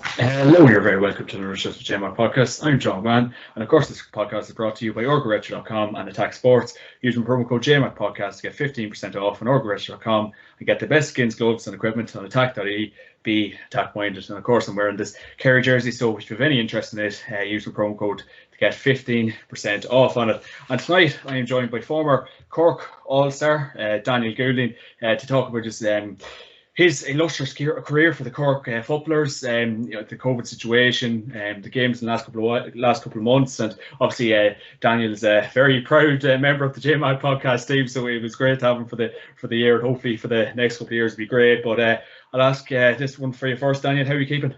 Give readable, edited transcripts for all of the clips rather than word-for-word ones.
Hello, you're very welcome to the Just JMac podcast. I'm John Mann, and of course, this podcast is brought to you by orgaretro.com and Attack Sports. Using promo code JMac podcast to get 15% off on orgaretro.com and get the best skins, gloves, and equipment on Atak.ie. Be attack minded, and of course, I'm wearing this Kerry jersey, so if you have any interest in it, use the promo code to get 15% off on it. And tonight, I am joined by former Cork AllStar Daniel Goulding to talk about his illustrious career for the Cork footballers, the COVID situation, the games in the last couple of months, and obviously Daniel is a very proud member of the JMac podcast team, so it was great to have him for the year, and hopefully for the next couple of years it'll be great. But I'll ask this one for you first, Daniel. How are you keeping?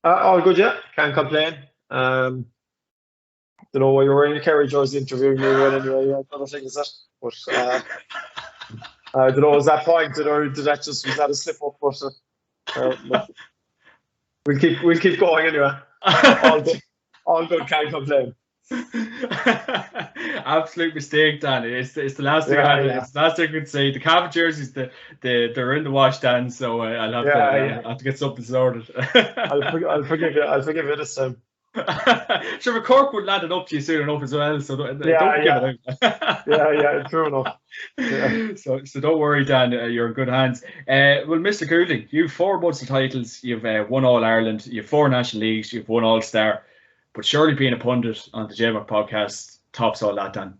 All good, yeah. Can't complain. Don't know why you're wearing a Kerry jersey interviewing me anyway. I don't think it's that, but. I don't know, was that pointed or was that a slip up? But we'll keep going anyway. All good, can't complain. Absolute mistake, Dan. It's the last thing It's the last thing I could say. The Cavan jerseys, they're in the wash, Dan. So I'll have to get something sorted. I'll forgive you this time. Sure, but Cork would land it up to you soon enough as well, so don't give it out. yeah, true enough. Yeah. So don't worry, Dan, you're in good hands. Well, Mr. Goulding, you've 4 months of titles, you've won All Ireland, you've 4 national leagues, you've won AllStar, but surely being a pundit on the JMac podcast tops all that, Dan.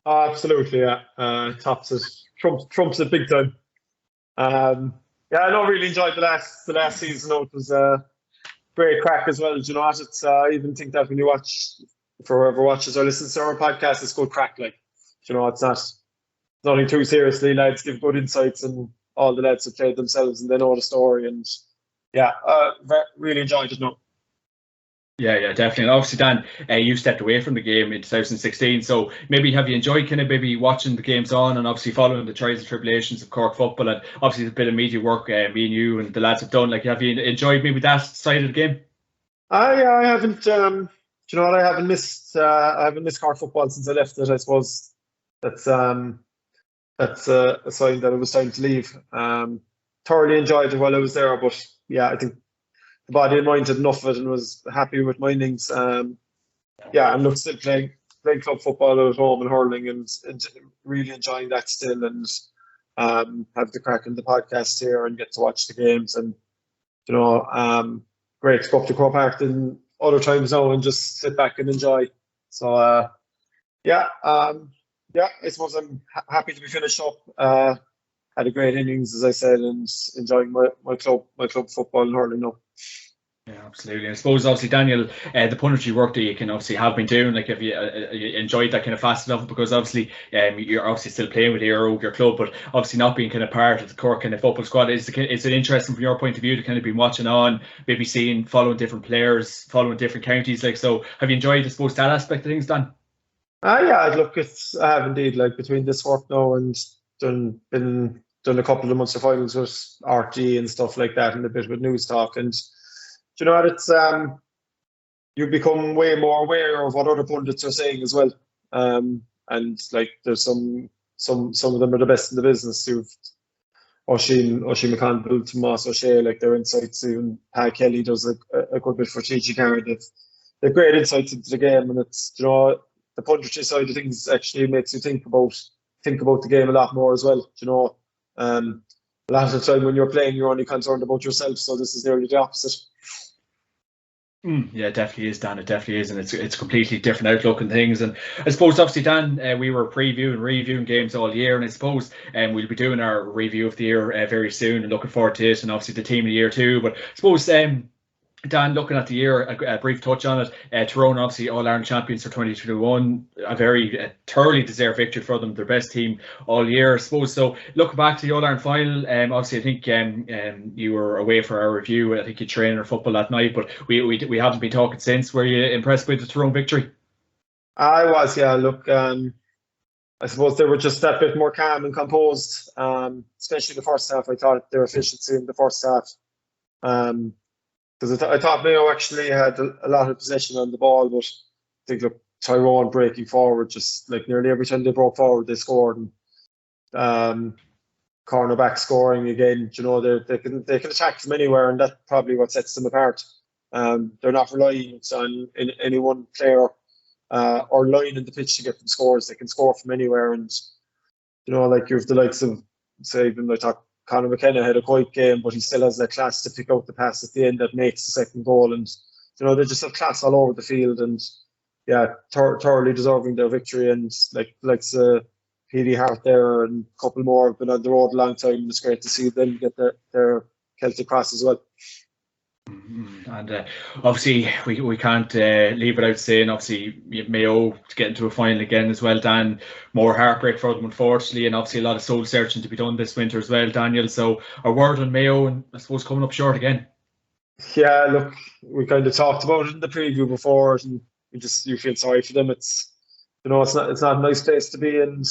Oh, absolutely, yeah. Tops it, trumps it big time. I really enjoyed the last season. It was great crack as well. Do you know what? It's I even think that when you watch, for whoever watches or listens to our podcast, it's good crack. Like, you know, it's nothing too seriously. Lads give good insights, and all the lads have played themselves and they know the story. And really enjoyed it. No. Yeah, definitely. And obviously, Dan, you stepped away from the game in 2016. So maybe have you enjoyed kind of maybe watching the games on and obviously following the trials and tribulations of Cork football, and obviously a bit of media work me and you and the lads have done. Like, have you enjoyed maybe that side of the game? I haven't. Do you know what? I haven't missed Cork football since I left it. I suppose that's a sign that it was time to leave. Thoroughly enjoyed it while I was there, but yeah, I think the body and mind had enough of it and was happy with my innings. I'm still playing club football at home and hurling and really enjoying that still, and have the crack in the podcast here and get to watch the games, and great to go up to Croke Park in other times now and just sit back and enjoy. So I suppose I'm happy to be finished up. Had a great innings, as I said, and enjoying my club football and hurling now. Yeah, absolutely. I suppose obviously, Daniel, the punditry work that you can obviously have been doing, like, have you enjoyed that kind of facet of it? Because obviously you're obviously still playing with your club, but obviously not being kind of part of the Cork kind of football squad. Is it interesting from your point of view to kind of be watching on, maybe following different players, following different counties? Like, so have you enjoyed, I suppose, that aspect of things, Dan? Look, I have indeed, like, between this work now and done a couple of months of finals with RT and stuff like that, and a bit with news talk, and you know what, it's you become way more aware of what other pundits are saying as well, and like there's some of them are the best in the business. You've Oisin McConville, Tomas O'Shea, like their insights. Even Pat Kelly does a good bit for TG. They've great insights into the game, and it's, you know, the punditry side of things actually makes you think about the game a lot more as well. You know, a lot of the time when you're playing, you're only concerned about yourself. So this is nearly the opposite. Yeah, it definitely is, Dan. It definitely is, and it's completely different outlook and things. And I suppose, obviously, Dan, we were reviewing games all year, and I suppose we'll be doing our review of the year very soon, and looking forward to it, and obviously the team of the year too. But I suppose, Dan, looking at the year, a brief touch on it. Tyrone, obviously, All-Ireland champions for 2021, a very thoroughly deserved victory for them, their best team all year, I suppose. So, looking back to the All-Ireland final, obviously, I think you were away for our review. I think you trained our football that night, but we haven't been talking since. Were you impressed with the Tyrone victory? I was, yeah. Look, I suppose they were just that bit more calm and composed, especially the first half. I thought their efficiency in the first half. Because I thought Mayo actually had a lot of possession on the ball, but I think, look, Tyrone breaking forward, just like nearly every time they broke forward, they scored. And cornerback scoring again. You know, they can attack from anywhere, and that's probably what sets them apart. They're not relying on any one player or line in the pitch to get them scores. They can score from anywhere, and you know, like you have the likes of, say, even like Conor McKenna had a quiet game, but he still has that class to pick out the pass at the end that makes the second goal. And you know, they just have class all over the field, and yeah, thoroughly deserving their victory. And like Petey Hart there and a couple more have been on the road a long time, and it's great to see them get their Celtic cross as well. And obviously we can't leave without saying, obviously, Mayo to get into a final again as well, Dan. More heartbreak for them, unfortunately, and obviously a lot of soul searching to be done this winter as well, Daniel. So a word on Mayo, and I suppose coming up short again. Yeah, look, we kind of talked about it in the preview before, and you feel sorry for them. It's, you know, it's not a nice place to be, and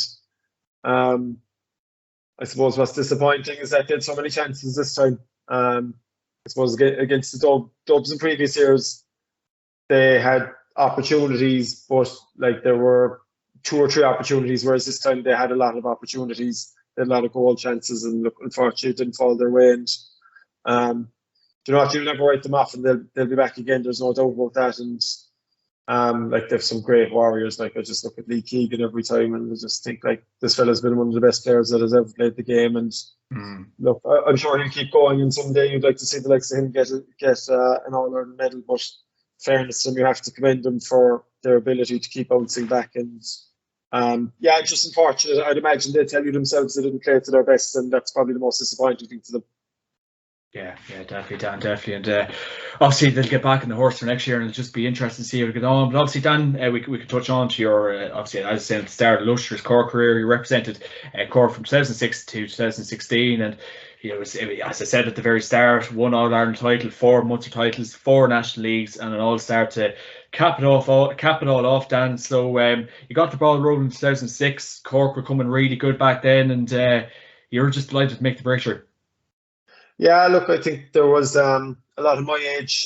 I suppose what's disappointing is that they had so many chances this time. I suppose against the Dubs in previous years, they had opportunities, but like there were 2 or 3 opportunities, whereas this time they had a lot of opportunities. They had a lot of goal chances, and look, unfortunately, it didn't fall their way. And you know what, you'll never write them off, and they'll be back again. There's no doubt about that. And like, they have some great warriors. Like, I just look at Lee Keegan every time, and I just think, like, this fella's been one of the best players that has ever played the game. And look, I'm sure he'll keep going, and someday you'd like to see the likes of him get an All-Ireland medal. But fairness to them, you have to commend them for their ability to keep bouncing back. And yeah, it's just unfortunate. I'd imagine they tell you themselves they didn't play to their best, and that's probably the most disappointing thing to them. Yeah, definitely, Dan, definitely. And obviously they'll get back in the horse for next year, and it'll just be interesting to see how it goes on. But obviously, Dan, we could touch on to your, obviously, as I said at the start, illustrious Cork career. You represented Cork from 2006 to 2016, and you know, as I said at the very start, 1 All-Ireland title, 4 Munster titles, 4 National Leagues, and an All-Star to cap it all off, Dan. So you got the ball rolling in 2006. Cork were coming really good back then, and you were just delighted to make the breakthrough. Yeah, look, I think there was a lot of my age,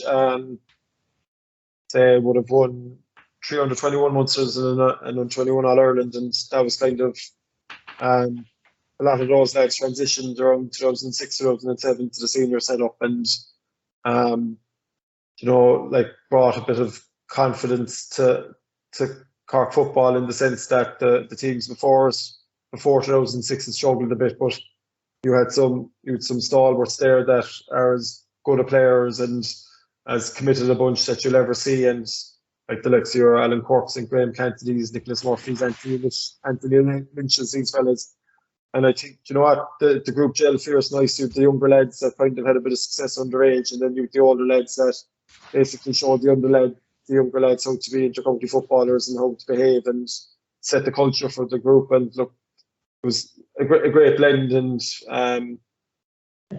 say, would have won 321 Munsters and an 21 All-Ireland, and that was kind of a lot of those lads transitioned around 2006, 2007 to the senior setup, and you know, like, brought a bit of confidence to Cork football, in the sense that the teams before 2006 had struggled a bit, but you had some stalwarts there that are as good a players and as committed a bunch that you'll ever see, and like the likes of your Alan Corks and Graham Canty's, Nicholas Murphy's, Anthony Lynch's, these fellas. And I think, you know what, the group gel fierce nice. You the younger lads that kind of had a bit of success underage, and then you the older lads that basically showed the younger lads how to be inter-county footballers and how to behave and set the culture for the group. And look, it was a great blend, and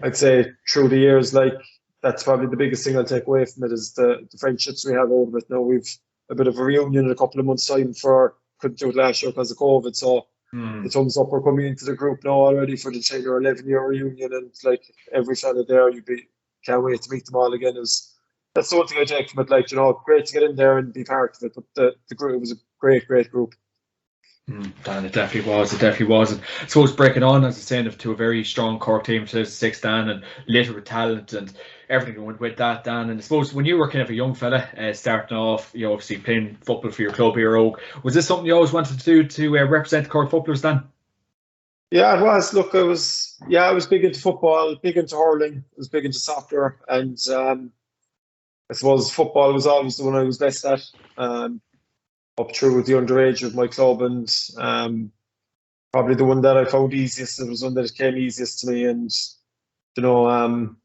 I'd say through the years, like, that's probably the biggest thing I'll take away from it, is the friendships we have over it. Now we've a bit of a reunion in a couple of months' time. Couldn't do it last year because of COVID, so the thumbs up, we're coming into the group now already for the 10 or 11-year reunion, and like, every fella there, can't wait to meet them all again. That's the one thing I take from it. Like, you know, great to get in there and be part of it, but the group, it was a great group. Dan, it definitely was. And I suppose breaking on, as I said, to a very strong Cork team in 2006, Dan, and littered with talent and everything went with that, Dan. And I suppose when you were kind of a young fella starting off, you know, obviously playing football for your club here, Oak, was this something you always wanted to do, to represent Cork footballers, Dan? Yeah, it was. Look, I was big into football, big into hurling, I was big into soccer, and I suppose football was always the one I was best at. Up through with the underage of my club, and probably the one that I found easiest. It was one that came easiest to me, and you know,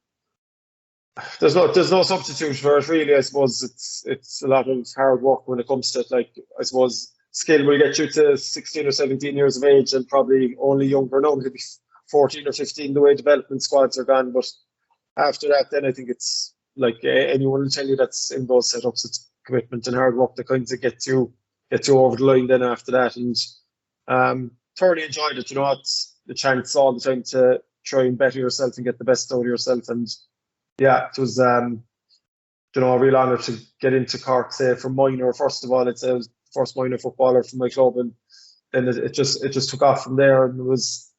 there's no substitute for it, really. I suppose it's a lot of hard work when it comes to it. Like, I suppose skill will get you to 16 or 17 years of age, and probably only younger now, maybe 14 or 15, the way development squads are gone. But after that, then I think it's like, anyone will tell you that's in those setups, it's commitment and hard work that kind of get you over the line then after that. And thoroughly enjoyed it. You know, it's the chance all the time to try and better yourself and get the best out of yourself. And yeah, it was you know, a real honour to get into Cork, say, from minor. First of all, I'd say I was the first minor footballer from my club, and then it just took off from there. And it was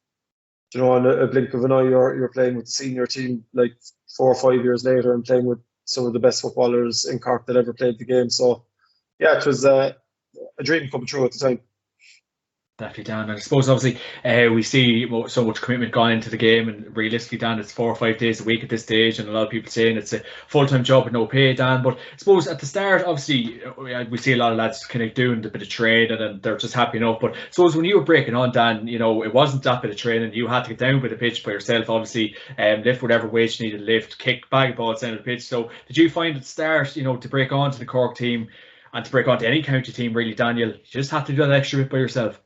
you know, in a blink of an eye, you're playing with the senior team like 4 or 5 years later and playing with some of the best footballers in Cork that ever played the game. So, yeah, it was a dream come true at the time. Definitely, Dan. And I suppose obviously we see so much commitment gone into the game, and realistically, Dan, it's 4 or 5 days a week at this stage, and a lot of people saying it's a full-time job with no pay, Dan. But I suppose at the start, obviously, we see a lot of lads kind of doing a bit of training and they're just happy enough. But I suppose when you were breaking on, Dan, you know, it wasn't that bit of training. You had to get down by the pitch by yourself, obviously, lift whatever weight you needed to lift, kick bag balls down the pitch. So did you find at the start, you know, to break on to the Cork team and to break on to any county team, really, Daniel, you just have to do that extra bit by yourself?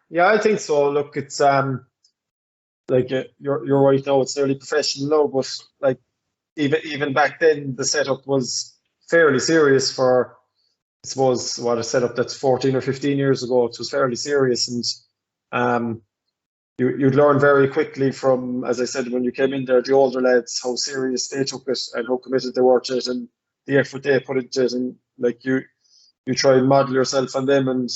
Yeah, I think so. Look, it's like you're right now. It's nearly professional now, but like even back then, the setup was fairly serious for, I suppose, what a setup that's 14 or 15 years ago. It was fairly serious, and you'd learn very quickly from, as I said, when you came in there, the older lads, how serious they took it and how committed they were to it, and the effort they put into it, and like you try and model yourself on them. And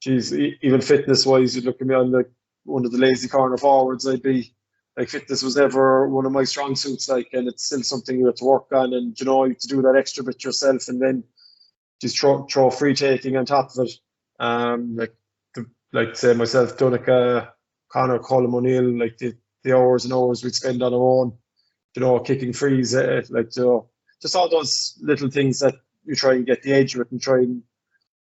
geez, even fitness wise, you'd look at me on like one of the lazy corner forwards. I'd be like, fitness was never one of my strong suits, like, and it's still something you have to work on. And you know, you have to do that extra bit yourself, and then just throw free taking on top of it. Like say myself, Donica, Connor, Colm O'Neill, like the hours and hours we'd spend on our own, you know, kicking frees, like, you know, just all those little things that you try and get the edge with and try and,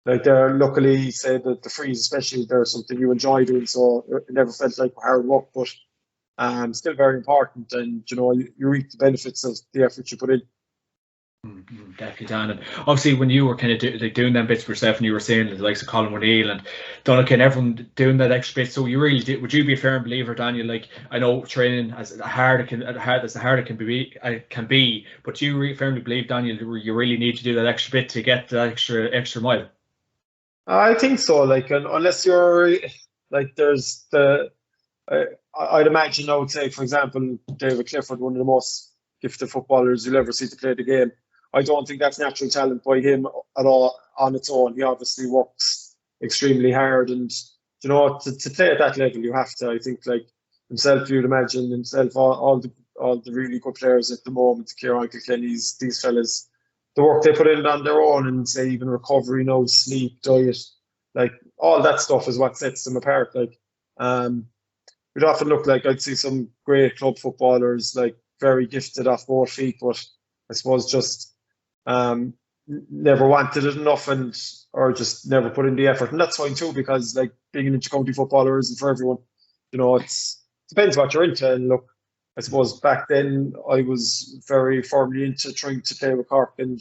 like, they're luckily say that the frees especially, they're something you enjoy doing, so it never felt like hard work, but still very important, and you know, you reap the benefits of the effort you put in. Definitely, Dan. And obviously, when you were kind of doing them bits for yourself, and you were saying the likes of Colm O'Neill and Donegan and everyone doing that extra bit, so you really did. Would you be a firm believer, Daniel? Like, I know training as hard it can be, but do you firmly believe, Daniel, you really need to do that extra bit to get that extra mile? I think so. Like, unless you're like, there's I'd imagine, I would say, for example, David Clifford, one of the most gifted footballers you'll ever see to play the game. I don't think that's natural talent by him at all on its own. He obviously works extremely hard, and you know, to play at that level, you have to. I think, like himself, you'd imagine himself, all the really good players at the moment, the Kieran Kilkennys, these fellas, the work they put in on their own, and say even recovery, sleep, diet, like all that stuff is what sets them apart. Like, we'd often look like, I'd see some great club footballers, like very gifted off both feet, but I suppose just never wanted it enough, or just never put in the effort. And that's fine too, because like being an intercounty footballer isn't for everyone. You know, it depends what you're into. And look, I suppose back then I was very firmly into trying to play with Cork, and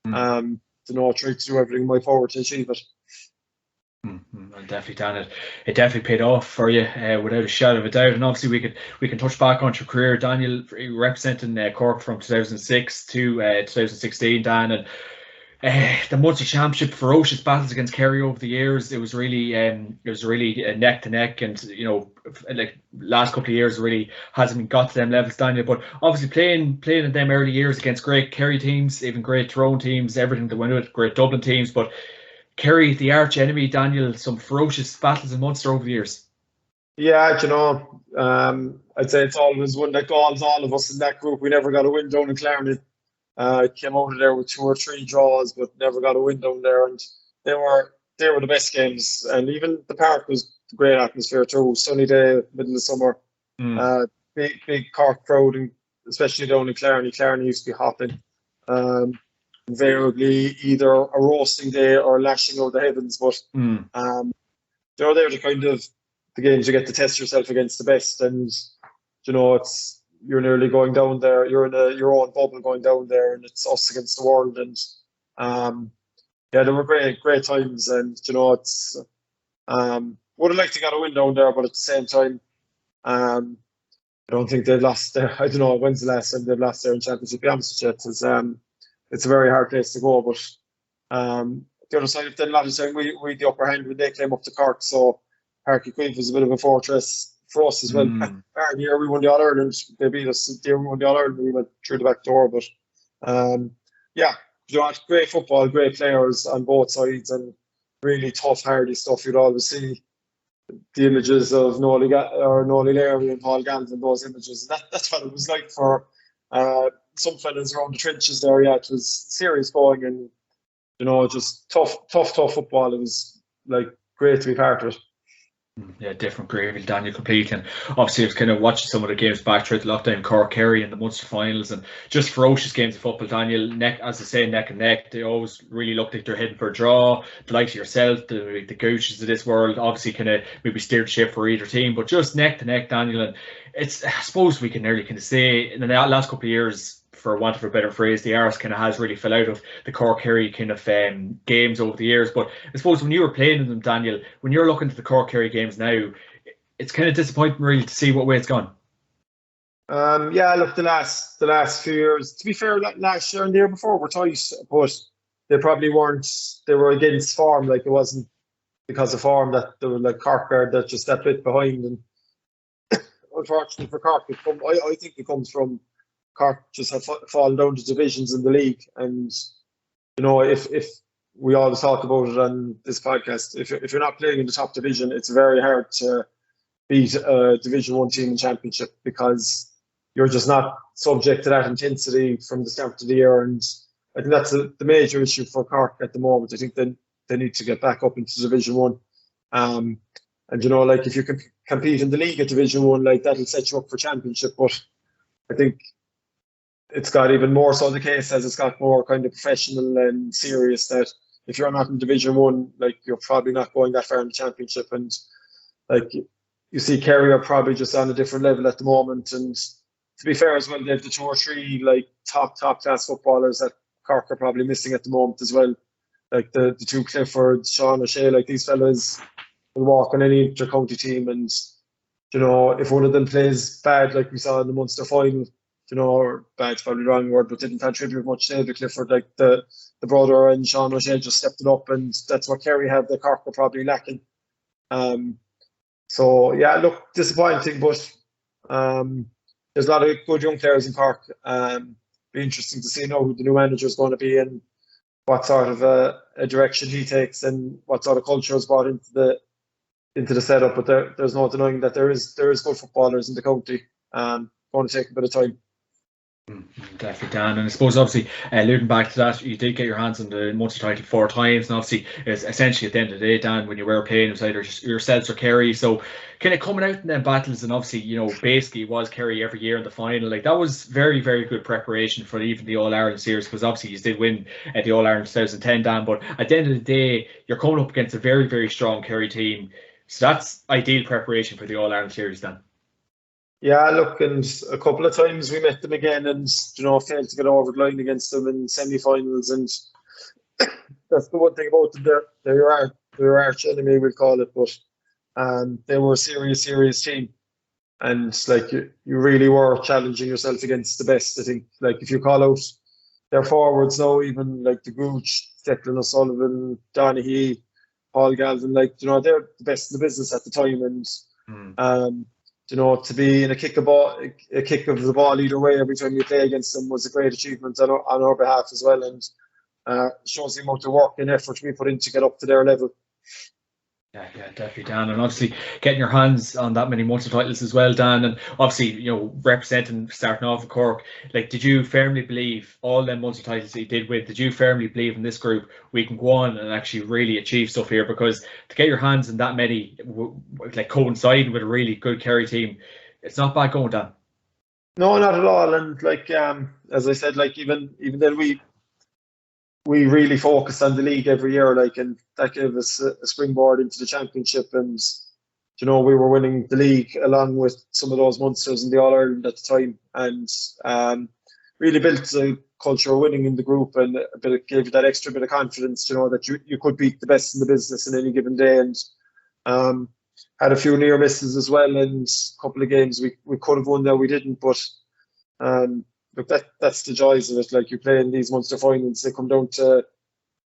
you know, trying to do everything in my power to achieve it. Definitely, Dan. It definitely paid off for you, without a shadow of a doubt. And obviously, we can touch back on your career, Daniel, representing Cork from 2006 to 2016, Dan, and the Munster Championship, ferocious battles against Kerry over the years. It was really neck to neck, and you know, like last couple of years, really hasn't got to them levels, Daniel. But obviously, playing in them early years against great Kerry teams, even great Tyrone teams, everything that went with it, great Dublin teams, but Kerry, the arch enemy, Daniel, some ferocious battles in Munster over the years. Yeah, you know, I'd say it's always one that galls all of us in that group. We never got a win down in Clarendon. Came out of there with 2 or 3 draws, but never got a win down there. And they were the best games. And even the park was a great atmosphere too. Sunny day, middle of summer. Big Cork crowd, and especially down in Clarendon. Clarendon used to be hopping. Invariably either a roasting day or lashing out the heavens, but you know, they're the kind of the games you get to test yourself against the best, and you know, you're nearly going down there, you're in your own bubble going down there, and it's us against the world. And yeah, they were great times, and you know, it's would have liked to get a win down there, but at the same time, I don't think they've lost there. I don't know when's the last time they've lost there in Championship. To be honest with you, it's a very hard place to go, but the other side of the lot of time, we had the upper hand when they came up to Cork, so Páirc Uí Chaoimh was a bit of a fortress for us as well. Our year we won the All-Ireland, they beat us. The year we won the All-Ireland, we went through the back door, but yeah, you know, great football, great players on both sides, and really tough, hardy stuff you'd always see. the images of Noel Larry and Paul Gans and those images. That's what it was like for some fellas around the trenches there. Yeah, it was serious going, and just tough football. It was like great to be part of it. Yeah, different gravy, Daniel, completely. And obviously, I was kind of watching some of the games back through the lockdown, Cork, Kerry, and the Munster finals, and just ferocious games of football. Daniel, neck and neck. They always really look like they're heading for a draw. The likes of yourself, the Gouches of this world, obviously kind of maybe steered the ship for either team, but just neck to neck, Daniel. And I suppose we can nearly kind of say in the last couple of years, for want of a better phrase, the arse kind of has really fell out of the Cork Kerry kind of games over the years. But I suppose when you were playing in them, Daniel, when you're looking at the Cork Kerry games now, it's kind of disappointing really to see what way it's gone. Yeah, look, the last few years, to be fair, last year and the year before were tight, but they probably weren't. They were against form. Like, it wasn't because of form that they were like Cork that just that bit behind. And unfortunately for Cork, I think it comes from Cork just have fallen down to divisions in the league. And if we always talk about it on this podcast, if you're not playing in the top division, it's very hard to beat a Division 1 team in Championship, because you're just not subject to that intensity from the start of the year. And I think that's the major issue for Cork at the moment. I think they need to get back up into Division 1. And like, if you can compete in the league at Division 1, like, that'll set you up for Championship. But I think it's got even more so the case as it's got more kind of professional and serious, that if you're not in Division 1, like, you're probably not going that far in the Championship. And like, you see Kerry are probably just on a different level at the moment. And to be fair as well, they have the 2 or 3 like top class footballers that Cork are probably missing at the moment as well. Like the 2 Clifford, Sean O'Shea, like, these fellas will walk on any inter-county team. And if one of them plays bad, like we saw in the Munster final, or bad's probably the wrong word, but didn't contribute much to Clifford, like the brother and Sean O'Shea just stepped it up, and that's what Kerry have that Cork are probably lacking. So yeah, look, disappointing, but there's a lot of good young players in Cork. Be interesting to see now who the new manager is going to be and what sort of a direction he takes and what sort of culture is brought into the setup. But there's no denying that there is good footballers in the county. Going to take a bit of time. Definitely, Dan. And I suppose, obviously, alluding back to that, you did get your hands on the Munster title 4 times, and obviously, it's essentially at the end of the day, Dan, when you were playing, it was either yourselves or Kerry. So, kind of coming out in them battles, and obviously, basically, it was Kerry every year in the final. Like, that was very, very good preparation for even the All Ireland series, because obviously, you did win at the All Ireland 2010, Dan. But at the end of the day, you're coming up against a very, very strong Kerry team. So that's ideal preparation for the All Ireland series, Dan. Yeah, look, and a couple of times we met them again, and failed to get over the line against them in semi-finals. And that's the one thing about them. They're your arch enemy, we'll call it, but they were a serious team, and like, you really were challenging yourself against the best. I think, like, if you call out their forwards now, even like the Gooch, Declan O'Sullivan, Donaghy, Paul Galvin, like, they're the best in the business at the time. And to be in a kick of the ball either way every time you play against them was a great achievement on our behalf as well, and shows the amount of work and effort we put in to get up to their level. Yeah, definitely, Dan. And obviously, getting your hands on that many Munster titles as well, Dan. And obviously, representing, starting off with Cork, like, did you firmly believe all them Munster titles that you did win? Did you firmly believe in this group we can go on and actually really achieve stuff here? Because to get your hands on that many, like, coinciding with a really good Kerry team, it's not bad going, Dan. No, not at all. And like, as I said, like, even then we really focused on the league every year, like, and that gave us a springboard into the Championship. And we were winning the league along with some of those Munsters in the All Ireland at the time, and really built a culture of winning in the group, and gave you that extra bit of confidence to know that you could beat the best in the business in any given day. And had a few near misses as well, and a couple of games we could have won that we didn't. But look, that's the joys of it. Like, you play in these Munster finals, they come down to,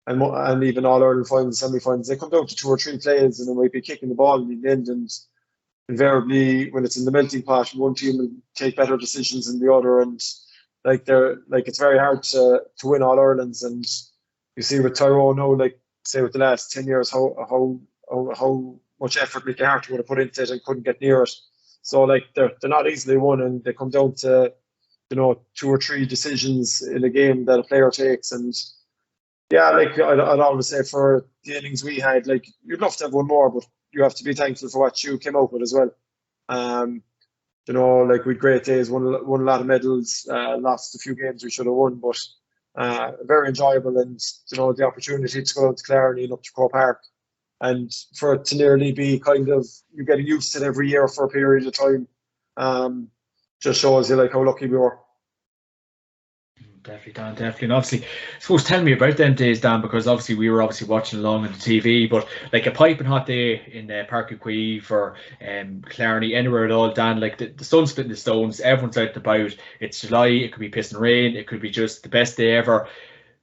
and even All Ireland finals, semi-finals, they come down to 2 or 3 plays, and they might be kicking the ball in the end. And invariably, when it's in the melting pot, one team will take better decisions than the other. And like, it's very hard to win All Irelands. And you see with Tyrone now, like, say with the last 10 years, how much effort Mickey Hart would have put into it and couldn't get near it. So like they're not easily won, and they come down to 2 or 3 decisions in a game that a player takes. And yeah, like I'd always say for the innings we had, like you'd love to have one more, but you have to be thankful for what you came out with as well. Like we had great days, won a lot of medals, lost a few games we should have won, but very enjoyable. And the opportunity to go down to Clarny and up to Croke Park, and for it to nearly be kind of you getting used to it every year for a period of time, just shows you like how lucky we were. Definitely, Dan, definitely. And obviously, I suppose tell me about them days, Dan, because obviously we were watching along on the TV, but like a piping hot day in Atak.ie for Clarny, anywhere at all, Dan, like the sun's splitting the stones, everyone's out and about, it's July, it could be pissing rain, it could be just the best day ever.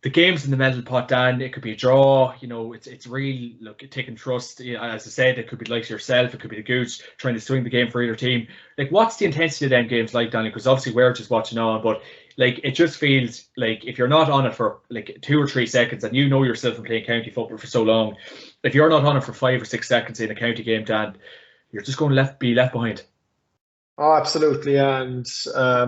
The game's in the medal pot, Dan. It could be a draw. It's real. Look, taking trust. As I said, it could be like yourself. It could be the Gooch trying to swing the game for either team. Like, what's the intensity of them games like, Danny? Because obviously we're just watching on, but like it just feels like if you're not on it for like 2 or 3 seconds, and you know yourself from playing county football for so long, if you're not on it for 5 or 6 seconds in a county game, Dan, you're just going to be left behind. Oh, absolutely. And I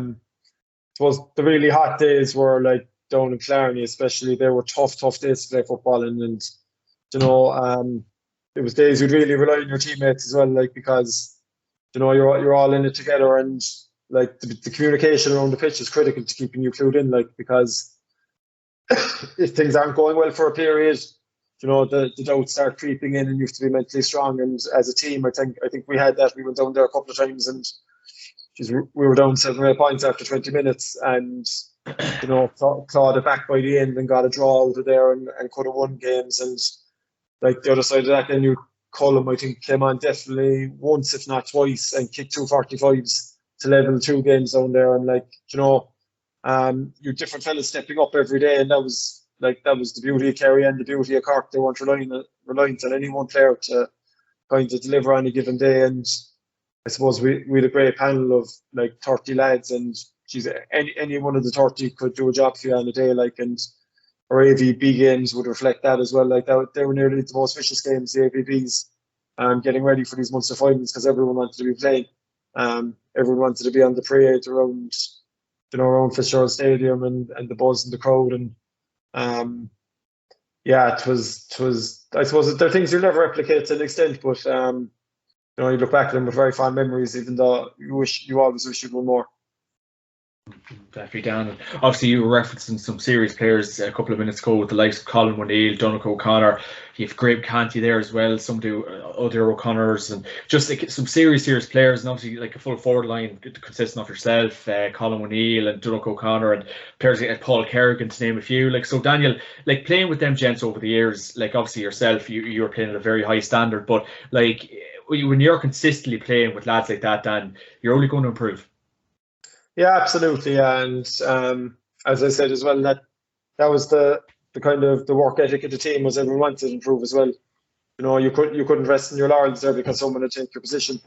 suppose the really hot days were like down in Clarny, especially. They were tough days to play football in, and it was days you'd really rely on your teammates as well, like because you're all in it together, and like the communication around the pitch is critical to keeping you clued in, like because if things aren't going well for a period, the doubts start creeping in, and you have to be mentally strong. And as a team, I think we had that. We went down there a couple of times, and we were down 7 or 8 points after 20 minutes, and clawed it back by the end and got a draw out of there, and could have won games. And like the other side of that, then Cullum, I think, came on definitely once, if not twice, and kicked 2 45s to level 2 games down there. And like you're different fellas stepping up every day, and that was the beauty of Kerry and the beauty of Cork. They weren't reliant on any one player to kind of deliver on a given day. And I suppose we had a great panel of like 30 lads, and any one of the 30 could do a job for you on a day, like. And our AVB games would reflect that as well. Like they were nearly the most vicious games, the AVBs, getting ready for these Munster finals, because everyone wanted to be playing. Everyone wanted to be on the parade around Fitzgerald Stadium, and the buzz in the crowd. And it was. I suppose there are things you'll never replicate to an extent, but you look back at them with very fond memories, even though you always wish you'd won more. Definitely, Dan. Obviously, you were referencing some serious players a couple of minutes ago with the likes of Colin O'Neill, Donald O'Connor. You have Graeme Canty there as well, some do other O'Connors, and just like some serious players. And obviously, like a full forward line consisting of yourself, Colin O'Neill, and Donald O'Connor, and players like Paul Kerrigan, to name a few. Like, so Daniel, like playing with them gents over the years, like obviously yourself, you were playing at a very high standard, but like when you're consistently playing with lads like that, Dan, you're only going to improve. Yeah, absolutely. And as I said as well, that was the kind of the work ethic of the team, was everyone wanted to improve as well. You couldn't rest in your laurels there because someone would take your position.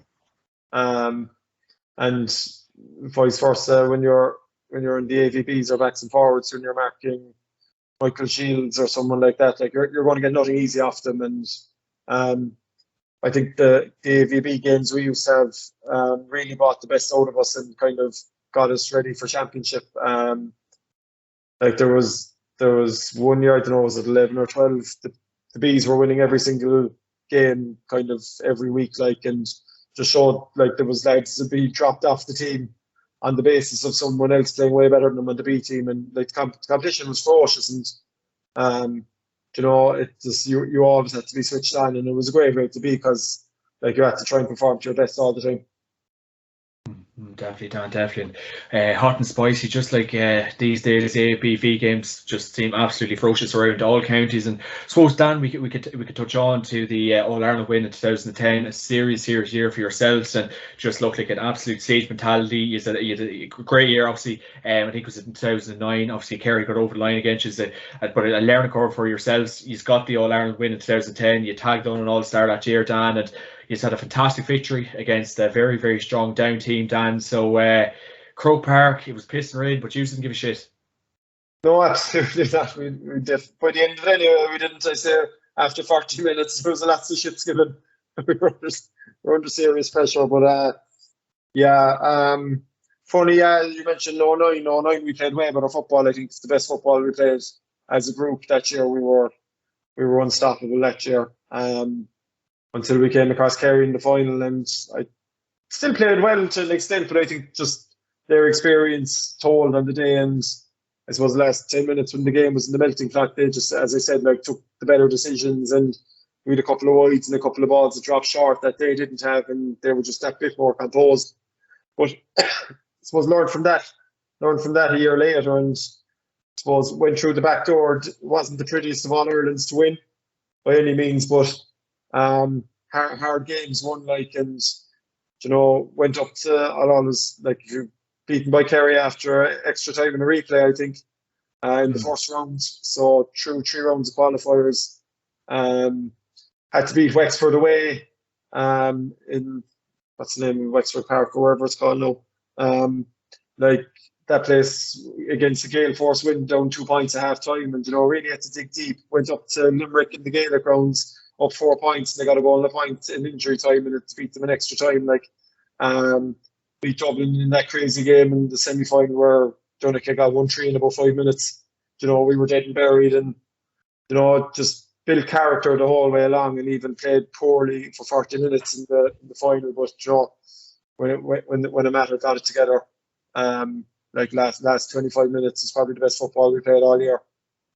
And vice versa, when you're in the AVBs or backs and forwards, when you're marking Michael Shields or someone like that, like you're going to get nothing easy off them. And I think the AVB games we used to have really brought the best out of us and kind of got us ready for championship. Like there was 1 year, I don't know, was it 11 or 12? The Bees were winning every single game, kind of every week, like, and just showed like there was lads to be dropped off the team on the basis of someone else playing way better than them on the B team, and like the competition was ferocious, and it just you always had to be switched on, and it was a great way to be, because like you had to try and perform to your best all the time. Definitely, Dan, definitely. Hot and spicy, just like these days, ABV games just seem absolutely ferocious around all counties. And I suppose, Dan, we could touch on to the All-Ireland win in 2010, a serious year for yourselves, and just looked like an absolute siege mentality. You had a great year, obviously. I think it was in 2009. Obviously, Kerry got over the line against you, but a learning curve for yourselves. You got the All-Ireland win in 2010. You tagged on an All-Star that year, Dan, and he's had a fantastic victory against a very, very strong down team, Dan. So Croke Park, it was pissing rain, but you didn't give a shit. No, absolutely not. By the end of it anyway, we didn't. I say after 40 minutes, there was lots of shits given. we're under serious pressure. But funny, you mentioned 09. 09 we played way better football. I think it's the best football we played as a group that year. We were unstoppable that year. Until we came across Kerry in the final, and I still played well to an extent, but I think just their experience told on the day, and I suppose the last 10 minutes when the game was in the melting pot, they just, as I said, like took the better decisions, and we had a couple of wides and a couple of balls that dropped short that they didn't have, and they were just that bit more composed. But I suppose learned from that a year later, and I suppose went through the back door. It wasn't the prettiest of all Ireland's to win by any means, but hard games won, like, and went up to, I'll always, like, if you're beaten by Kerry after extra time in a replay, I think, in the first round. So through 3 rounds of qualifiers, had to beat Wexford away, in, what's the name, Wexford Park or wherever it's called now. Like, that place against the Gale Force win down 2 points at half time, and really had to dig deep. Went up to Limerick in the Gaelic grounds, up 4 points, and they got a goal and a point in injury time, and it beat them in extra time. Like, beat Dublin in that crazy game in the semi-final where Donegal got 1-3 in about 5 minutes. We were dead and buried, and just built character the whole way along, and even played poorly for 40 minutes in the final. But when it mattered, got it together. Like last 25 minutes is probably the best football we played all year.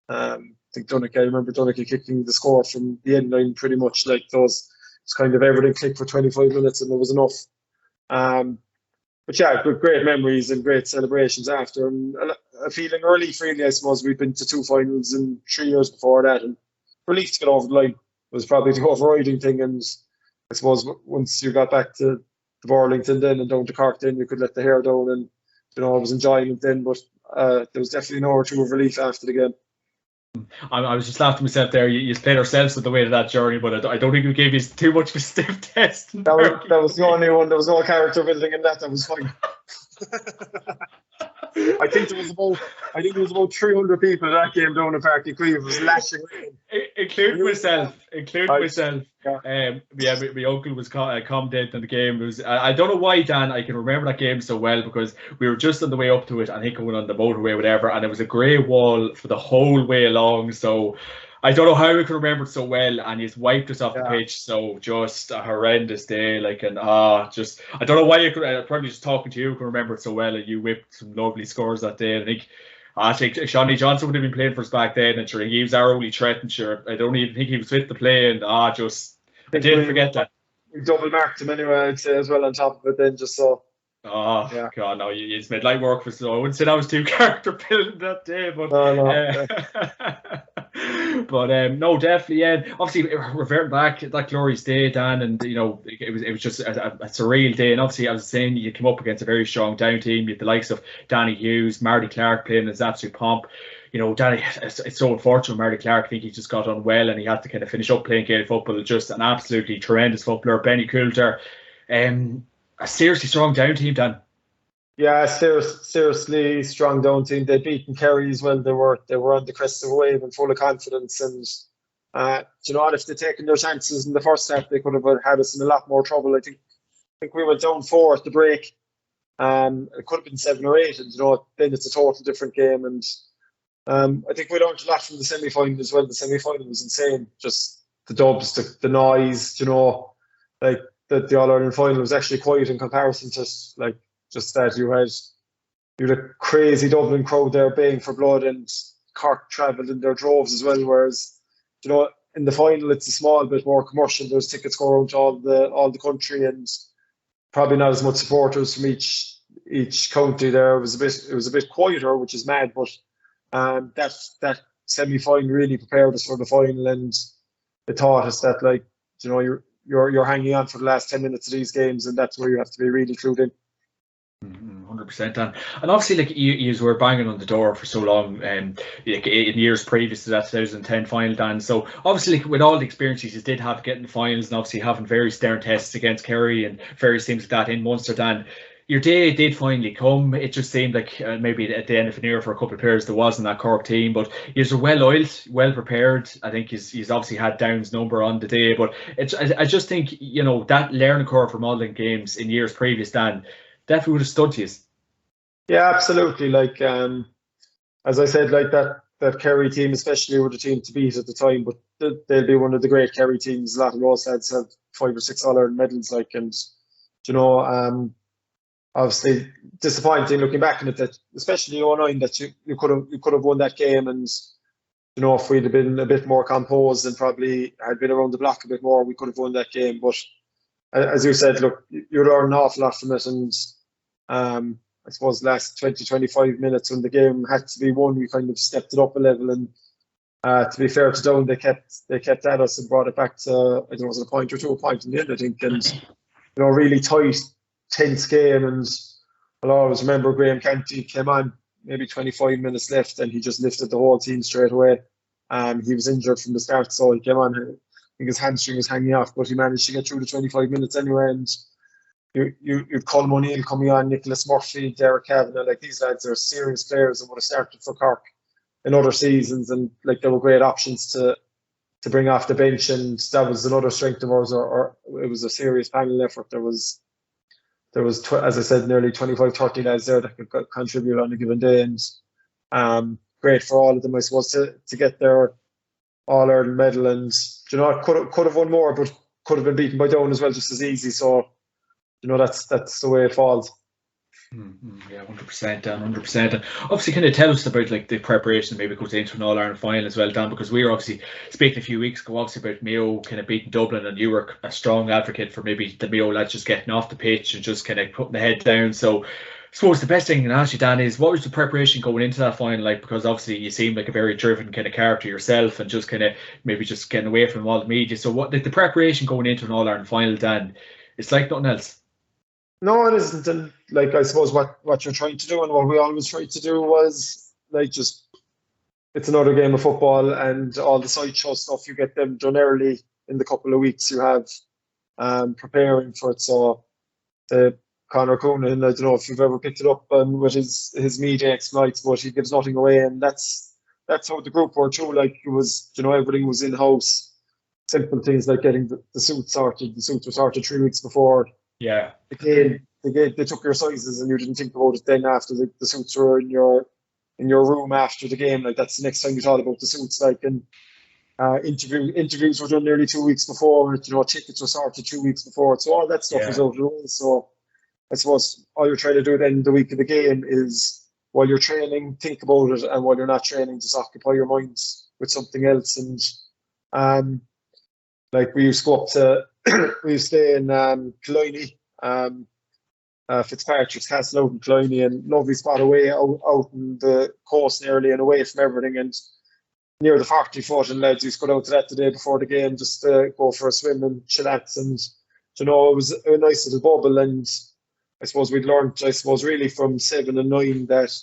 I think I remember Donegal kicking the score from the end line pretty much. Like, those, it's kind of everything clicked for 25 minutes and there was enough. But yeah, great memories and great celebrations after, and a feeling of relief, really. I suppose we'd been to 2 finals in 3 years before that, and relief to get over the line was probably the overriding thing. And I suppose once you got back to the Burlington then and down to Cork, then you could let the hair down, and it was enjoyment then. But there was definitely no true relief after the game. I was just laughing to myself there. You played ourselves with the weight of that journey, but I don't think we gave you too much of a stiff test. That was the only one. There was no character building in that. That was fine. I think there was about 300 people at that game down in Park It was lashing rain. Including myself. Yeah. My uncle was commentating on the game. It was, I don't know why, Dan, I can remember that game so well, because we were just on the way up to it, I think going on the motorway, whatever, and it was a grey wall for the whole way along. So I don't know how we can remember it so well, and he's wiped us off the pitch. So just a horrendous day, like, and I don't know why you could. Probably just talking to you can remember it so well, and you whipped some lovely scores that day. And I think Shawnee Johnson would have been playing for us back then, and sure, he was our only threat, and sure, I don't even think he was fit to play, and I didn't forget that. We double marked him anyway, I'd say, as well, on top of it then, just so. Oh, yeah. God, no, you just made light work for us. So I wouldn't say that was too character building that day, but no, definitely, obviously reverting back that glorious day, Dan, and it was just a surreal day. And obviously, I was saying, you came up against a very strong down team. You had the likes of Danny Hughes, Marty Clark playing his absolute pomp. Danny, it's so unfortunate. Marty Clark, I think he just got unwell and he had to kind of finish up playing Gaelic football. Just an absolutely tremendous footballer. Benny Coulter, a seriously strong down team, Dan. Yeah, seriously strong down team. They'd beaten Kerry as well. They were on the crest of a wave and full of confidence. And if they'd taken their chances in the first half, they could have had us in a lot more trouble. I think we went down 4 at the break. It could have been 7 or 8, and then it's a total different game. And I think we learned a lot from the semi-final as well. The semi-final was insane. Just the dubs, the noise. Like the All-Ireland final was actually quiet in comparison to just that you had a crazy Dublin crowd there baying for blood, and Cork travelled in their droves as well. Whereas in the final it's a small bit more commercial. There's tickets go around to all the country, and probably not as much supporters from each county there. It was a bit quieter, which is mad, but that semi-final really prepared us for the final, and it taught us that you're hanging on for the last 10 minutes of these games, and that's where you have to be really clued in. 100%, Dan. And obviously, you were banging on the door for so long, in years previous to that 2010 final, Dan. So obviously, with all the experiences you did have getting the finals, and obviously having very stern tests against Kerry and various things like that in Munster, Dan, your day did finally come. It just seemed like maybe at the end of an era for a couple of players there wasn't that Cork team, but you're well oiled, well prepared. I think he's obviously had Down's number on the day, but I just think that learning curve from all the games in years previous, Dan, definitely would have stood to you. Yeah, absolutely. Like as I said, like that Kerry team, especially, were the team to beat at the time, but they'll be one of the great Kerry teams. A lot of those lads have 5 or 6 All-Ireland medals, like, and obviously disappointing looking back on it, that especially 2009, that you could have won that game, and if we'd have been a bit more composed and probably had been around the block a bit more, we could have won that game. But as you said, look, you learn an awful lot from it, and I suppose last 20-25 minutes when the game had to be won, we kind of stepped it up a level, and to be fair to Down, they kept at us and brought it back to, I don't know, was it a point or 2 a point in the end, I think, and really tight, tense game. And I'll always remember Graham Canty came on maybe 25 minutes left, and he just lifted the whole team straight away. He was injured from the start, so he came on. I think his hamstring was hanging off, but he managed to get through the 25 minutes anyway. And you'd Colm O'Neill coming on, Nicholas Murphy, Derek Kavanagh, like, these lads are serious players and would have started for Cork in other seasons, and like they were great options to bring off the bench, and that was another strength of ours. Or it was a serious panel effort. There was as I said, nearly 25-30 lads there that could contribute on a given day, and great for all of them, I suppose, to get their All-Ireland medal. And could have won more, but could have been beaten by Down as well, just as easy. So that's the way it falls. Yeah, 100%, Dan, 100%. And obviously, kind of tell us about like the preparation maybe goes into an All-Ireland final as well, Dan, because we were obviously speaking a few weeks ago obviously about Mayo kind of beating Dublin, and you were a strong advocate for maybe the Mayo lads just getting off the pitch and just kind of putting the head down. So I suppose the best thing I can ask you, Dan, is what was the preparation going into that final like? Because obviously you seem like a very driven kind of character yourself, and just kind of maybe just getting away from all the media. So what, like, the preparation going into an All-Ireland final, Dan, it's like nothing else. No, it isn't. And like, I suppose what you're trying to do, and what we always tried to do, was like, just, it's another game of football, and all the sideshow stuff, you get them done early in the couple of weeks you have preparing for it. So the Conor Coonan, I don't know if you've ever picked it up with his media exploits, but he gives nothing away, and that's how the group were too. Like, it was, everything was in house. Simple things like getting the suits sorted. The suits were sorted 3 weeks before. Yeah. They took your sizes, and you didn't think about it then after the suits were in your room after the game. Like, that's the next time you thought about the suits. Like, and interviews were done nearly 2 weeks before. Tickets were sorted 2 weeks before. So all that stuff was out of the way. So I suppose all you're trying to do then the week of the game is, while you're training, think about it, and while you're not training, just occupy your minds with something else. And like, we used to go up to we used to stay in Killiney, Fitzpatrick's Castle out in Killiney, and lovely spot away out in the coast nearly, and away from everything, and near the 40-foot, and lads used to go out to that the day before the game just to go for a swim and chillax. And it was a nice little bubble. And I suppose we'd learned, really from 7 and 9 that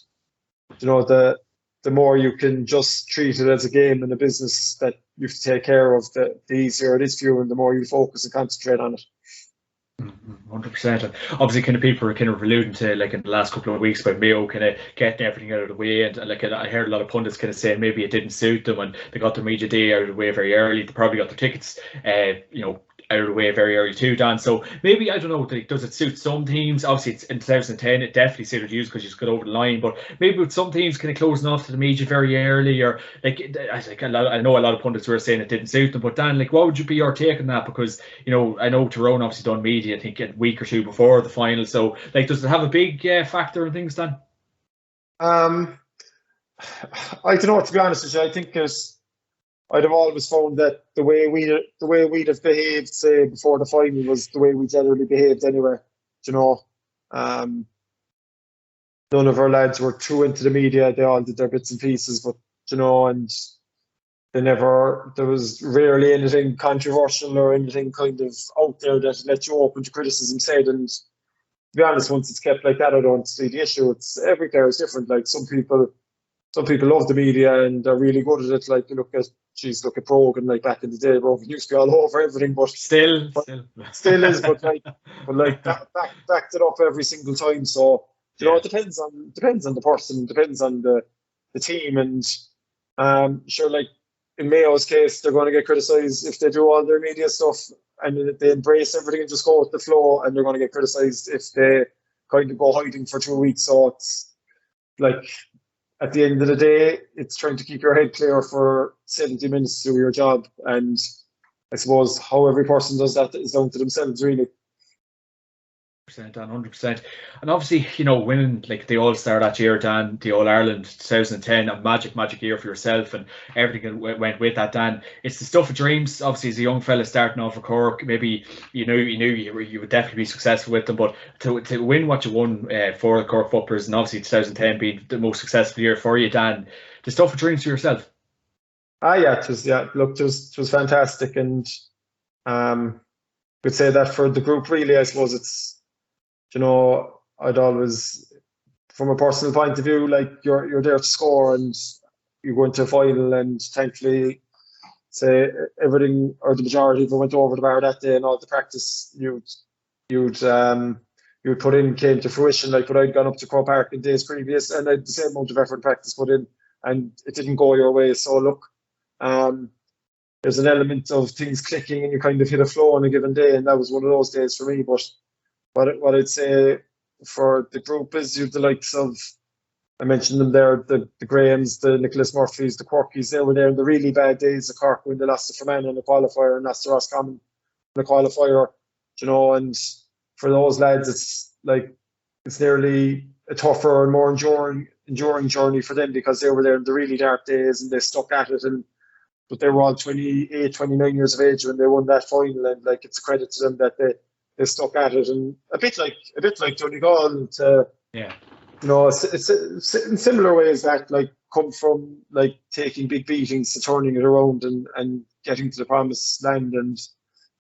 the more you can just treat it as a game and a business that you have to take care of, the easier it is for you, and the more you focus and concentrate on it. 100%. And obviously, kind of people are kind of alluding to, like, in the last couple of weeks about Mayo kind of getting everything out of the way, and like, I heard a lot of pundits kind of saying maybe it didn't suit them, and they got their media day out of the way very early. They probably got their tickets, out of the way very early too, Dan. So maybe, I don't know, does it suit some teams? Obviously, it's in 2010, it definitely suited you because you just got over the line. But maybe with some teams kind of closing off to the media very early, or I know a lot of pundits were saying it didn't suit them. But Dan, like, what would be your take on that? Because I know Tyrone obviously done media, I think, a week or two before the final. So like, does it have a big factor in things, Dan? I don't know, to be honest with you. I think I'd have always found that the way we'd have behaved, say, before the final, was the way we generally behaved anyway. None of our lads were too into the media. They all did their bits and pieces, but and there was rarely anything controversial or anything kind of out there that let you open to criticism said. And to be honest, once it's kept like that, I don't see the issue. It's, every player is different. Like, some people some people love the media and they're really good at it. Like you look at Brogan, like back in the day, Brogan used to be all over everything, but Still is, but backed it up every single time. So you know, it depends on the person, depends on the team, and sure, like in Mayo's case, they're going to get criticised if they do all their media stuff and they embrace everything and just go with the flow, and they're going to get criticised if they kind of go hiding for 2 weeks. So it's like, at the end of the day, it's trying to keep your head clear for 70 minutes to do your job. And I suppose how every person does that is down to themselves, really. 100%. And obviously, you know, winning like the AllStar that year, Dan, the All Ireland 2010, a magic year for yourself and everything that went with that, Dan. It's the stuff of dreams. Obviously, as a young fella starting off for Cork, maybe you knew you would definitely be successful with them, but to win what you won for the Cork footballers, and obviously 2010 being the most successful year for you, Dan, the stuff of dreams for yourself. It was fantastic, and could say that for the group, really. I suppose it's, you know, I'd always, from a personal point of view, like you're there to score and you go into a final, and thankfully, say everything or the majority of it went over the bar that day, and all the practice you'd put in came to fruition. Like, but I'd gone up to Croke Park in days previous, and I had the same amount of effort and practice put in, and it didn't go your way. So look, there's an element of things clicking, and you kind of hit a flow on a given day, and that was one of those days for me. But what I'd say for the group is you've the likes of, I mentioned them there, the Grahams, the Nicholas Murphys, the Quirkies. They were there in the really bad days of Cork when they lost to Fermanagh in the qualifier and lost to Roscommon in the qualifier, you know. And for those lads, it's nearly a tougher and more enduring journey for them, because they were there in the really dark days and they stuck at it. But they were all 28, 29 years of age when they won that final, and like, it's a credit to them that they stuck at it. And a bit like Donegal, you know, it's in similar ways that like come from like taking big beatings to turning it around and getting to the promised land. And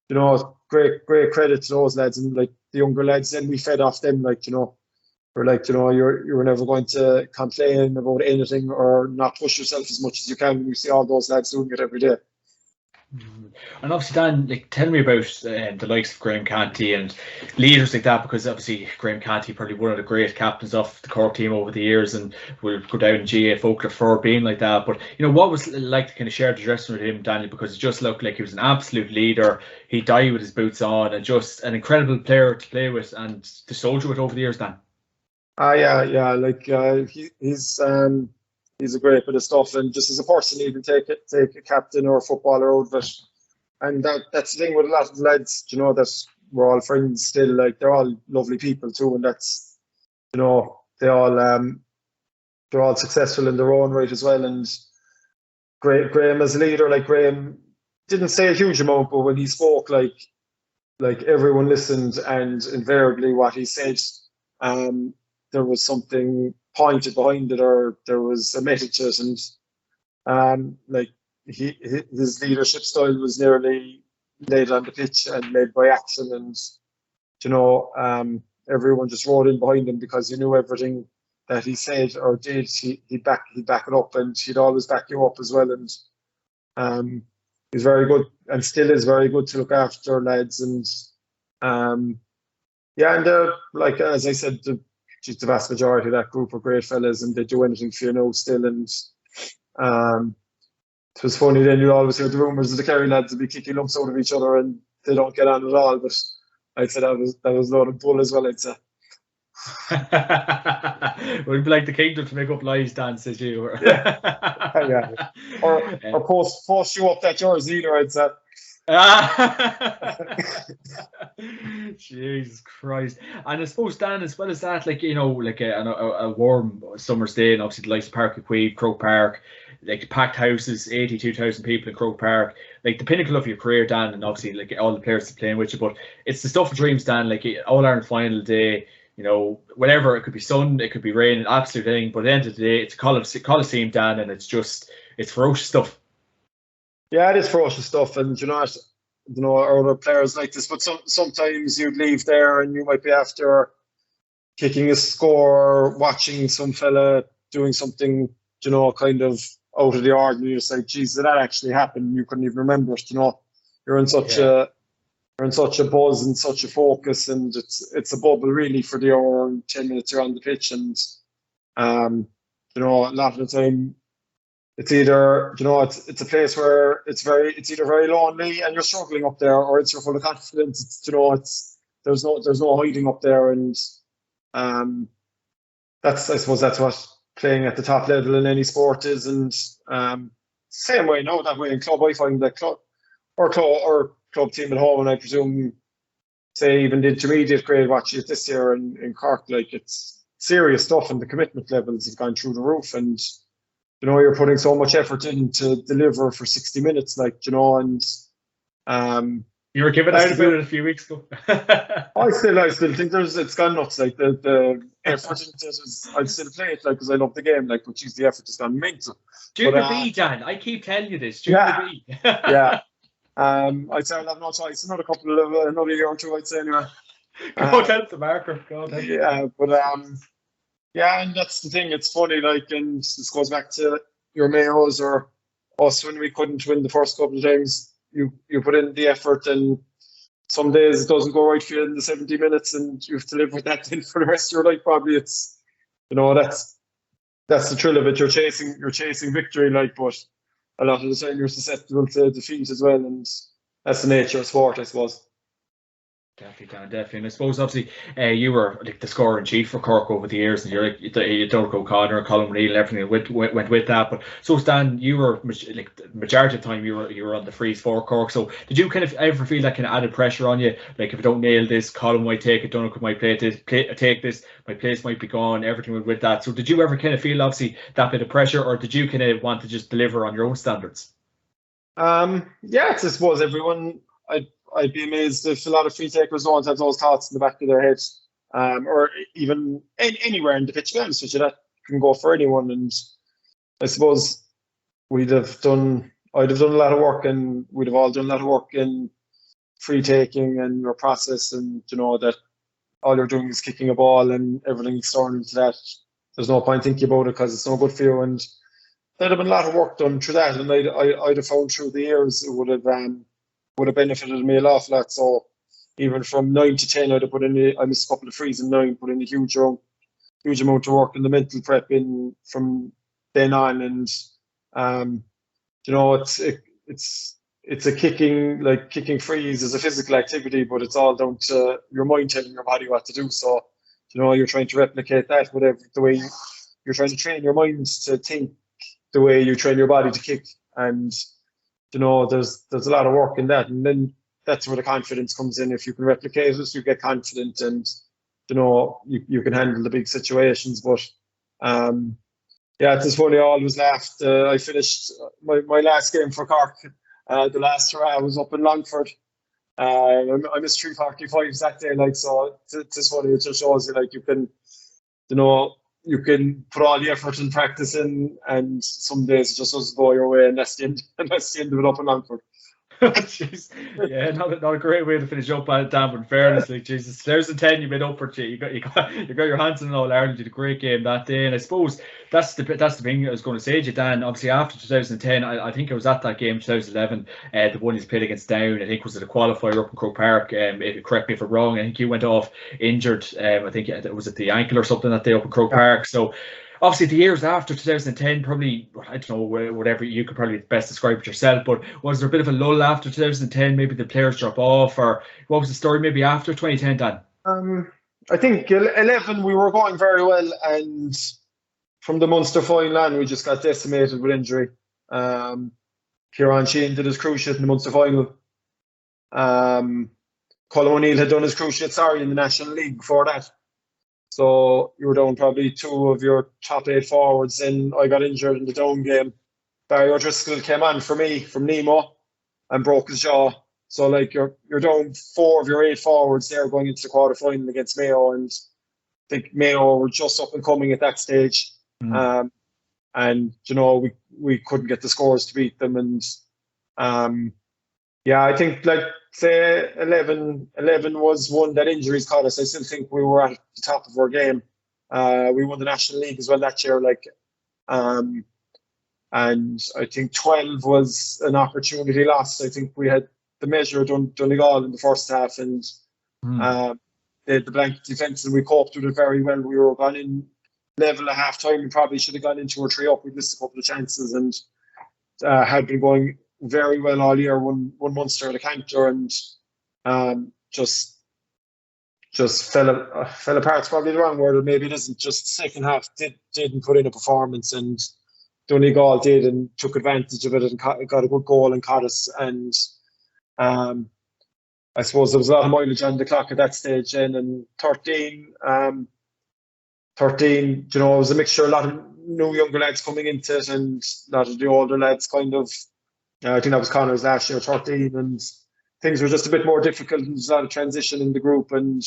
you know, great credit to those lads, and like the younger lads. Then we fed off them, like, you know, we're like, you know, you were never going to complain about anything or not push yourself as much as you can when you see all those lads doing it every day. And obviously, Dan, like, tell me about the likes of Graham Canty and leaders like that, because obviously Graham Canty probably one of the great captains of the Cork team over the years, and will go down in GA folklore for being like that. But you know, what was it like to kind of share the dressing room with him, Daniel? Because it just looked like he was an absolute leader. He died with his boots on, and just an incredible player to play with and to soldier with over the years, Dan. Like he's a great bit of stuff, and just as a person, even take a captain or a footballer out of it. And that's the thing with a lot of the lads, you know, that we're all friends still. Like, they're all lovely people too, and that's, you know, they're all successful in their own right as well. And Graham as a leader, like, Graham didn't say a huge amount, but when he spoke, like everyone listened, and invariably what he said, there was something pointed behind it, or there was a message to it. And like, his leadership style was nearly led on the pitch and led by action, and you know, everyone just rode in behind him because he knew everything that he said or did, he'd back it up, and he'd always back you up as well. And he's very good, and still is very good to look after lads. And and like, as I said, the vast majority of that group are great fellas, and they do anything for you now still. And it was funny, then you always hear the rumours of the Kerry lads would be kicking lumps out of each other, and they don't get on at all. But I'd say that was a load of bull as well, I'd say. It would be like the kingdom to make up lies, Dan, says you. Or post you up that jersey either, I'd say. Jesus Christ. And I suppose, Dan, as well as that, like, you know, like a warm summer's day, and obviously the likes of Atak.ie, Croke Park, like packed houses, 82,000 people in Croke Park, like the pinnacle of your career, Dan, and obviously like all the players that playing with you. But it's the stuff of dreams, Dan, like All Ireland final day, you know, whatever, it could be sun, it could be rain, absolute thing, but at the end of the day, it's a Coliseum, Dan, and it's ferocious stuff. Yeah, it is ferocious stuff, and you know, other players like this, but sometimes you'd leave there and you might be after kicking a score, watching some fella doing something you know, kind of out of the ordinary. It's like, geez, did that actually happen? You couldn't even remember it, you know. You're in such a buzz and such a focus, and it's a bubble really for the hour and 10 minutes you're on the pitch. And you know, a lot of the time it's either, you know, it's a place where it's either very lonely and you're struggling up there, or it's you're full of confidence. It's, you know, there's no hiding up there. And I suppose that's what playing at the top level in any sport is. And same way now, that way in club, I find that club team at home, and I presume, say, even the intermediate grade watching it this year in Cork, like, it's serious stuff, and the commitment levels have gone through the roof. And you know, you're putting so much effort in to deliver for 60 minutes, like, you know. And you were giving out about it a few weeks ago. I still think it's gone nuts. Like, the effort into it is, I'd still play it, like, because I love the game, like, but geez, the effort has gone mental. Junior B, Dan, I keep telling you this. Junior B. Yeah. I'd say I'll have no choice. Another year or two, I'd say, anyway. Go down the marker. Go down. Yeah, but yeah, and that's the thing. It's funny, like, and this goes back to your Mayos or us when we couldn't win the first couple of times. You put in the effort, and some days it doesn't go right for you in the 70 minutes, and you have to live with that then for the rest of your life. Probably it's, you know, that's the thrill of it. You're chasing victory, like, but a lot of the time you're susceptible to defeat as well, and that's the nature of sport, I suppose. Definitely, Dan, definitely. And I suppose, obviously, you were like the scorer in chief for Cork over the years, and you're like, you don't go Connor, Colin O'Neill, and everything went with that. But so, Stan, you were like the majority of the time you were on the freeze for Cork. So did you kind of ever feel that kind of added pressure on you? Like, if I don't nail this, Colin might take it, Donald might take this, my place might be gone, everything went with that. So did you ever kind of feel, obviously, that bit of pressure, or did you kind of want to just deliver on your own standards? Yeah, I suppose everyone. I'd be amazed if a lot of free takers don't have those thoughts in the back of their head, or even anywhere in the pitch. To be honest with you, that can go for anyone. And I suppose I'd have done a lot of work, and we'd have all done a lot of work in free taking and your process, and you know that all you're doing is kicking a ball, and everything external to that, there's no point thinking about it because it's no good for you. And there'd have been a lot of work done through that, and I'd have found through the years it would have benefited me a lot. So even from 9 to 10, I'd have put in I missed a couple of frees in 9, put in a huge amount of work in the mental prep in from then on. And you know, it's a kicking frees is a physical activity, but it's all down to your mind telling your body what to do. So you know, you're trying to replicate that, whatever the way you're trying to train your mind to think the way you train your body to kick. And you know, there's a lot of work in that, and then that's where the confidence comes in. If you can replicate it, you get confident, and you know, you can handle the big situations. But yeah, it's funny. I always laughed. I finished my last game for Cork. The last hurrah was up in Longford. I missed 3:45 that day. Like, so it's funny. It just shows you, like, you can, you know, you can put all the effort and practice in, and some days it just doesn't go your way, and that's the end of it up in Longford. Jeez. Yeah, not a great way to finish up on it, Dan, but in fairness, like, Jesus, 2010 you've been up for it. You got your hands in All Ireland. You did a great game that day, and I suppose that's the thing I was going to say to you, Dan. Obviously, after 2010, I think I was at that game 2011, the one he's played against Down. I think was it a qualifier up in Croke Park. Correct me if I'm wrong. I think you went off injured. I think it was at the ankle or something that day up in Croke Park. So obviously, the years after 2010, probably, I don't know, whatever, you could probably best describe it yourself, but was there a bit of a lull after 2010? Maybe the players drop off, or what was the story maybe after 2010, Dan? I think 11, we were going very well, and from the Munster final on, we just got decimated with injury. Kieran Sheehan did his cruciate in the Munster final. Colin O'Neill had done his cruciate, in the National League before that. So you were down probably 2 of your top 8 forwards, and I got injured in the Down game. Barry O'Driscoll came on for me from Nemo and broke his jaw. So, like, you're down 4 of your 8 forwards there going into the quarter final against Mayo, and I think Mayo were just up and coming at that stage. And you know, we couldn't get the scores to beat them, and yeah, I think, like, say 11 was one that injuries caught us. I still think we were at the top of our game. We won the National League as well that year. Like, and I think 12 was an opportunity lost. I think we had the measure Donegal in the first half, and the blank defence, and we coped with it very well. We were gone in level at half time. We probably should have gone in 2 or 3 up. We missed a couple of chances, and had been going very well all year. One Munster at a counter, and just fell apart. It's probably the wrong word, or maybe it isn't. Just second half didn't put in a performance, and Donegal did and took advantage of it and got a good goal and caught us. And I suppose there was a lot of mileage on the clock at that stage. And 13, it was a mixture, a lot of new younger lads coming into it and a lot of the older lads kind of, I think that was Connor's last year, 13, and things were just a bit more difficult, and there's a lot of transition in the group. And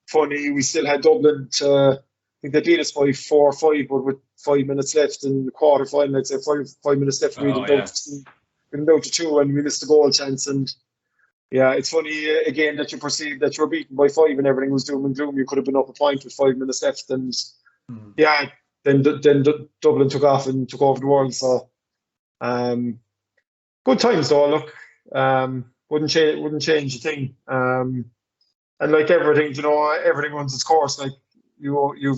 funny, we still had Dublin I think they beat us by 4-5, but with 5 minutes left in the quarter final, I'd say 5 minutes left, we went down to 2 and we missed a goal chance. And yeah, it's funny again that you perceive that you were beaten by 5 and everything was doom and gloom. You could have been up a point with 5 minutes left, and then Dublin took off and took over the world. So good times though. Look, wouldn't change a thing. And like everything, everything runs its course. Like you've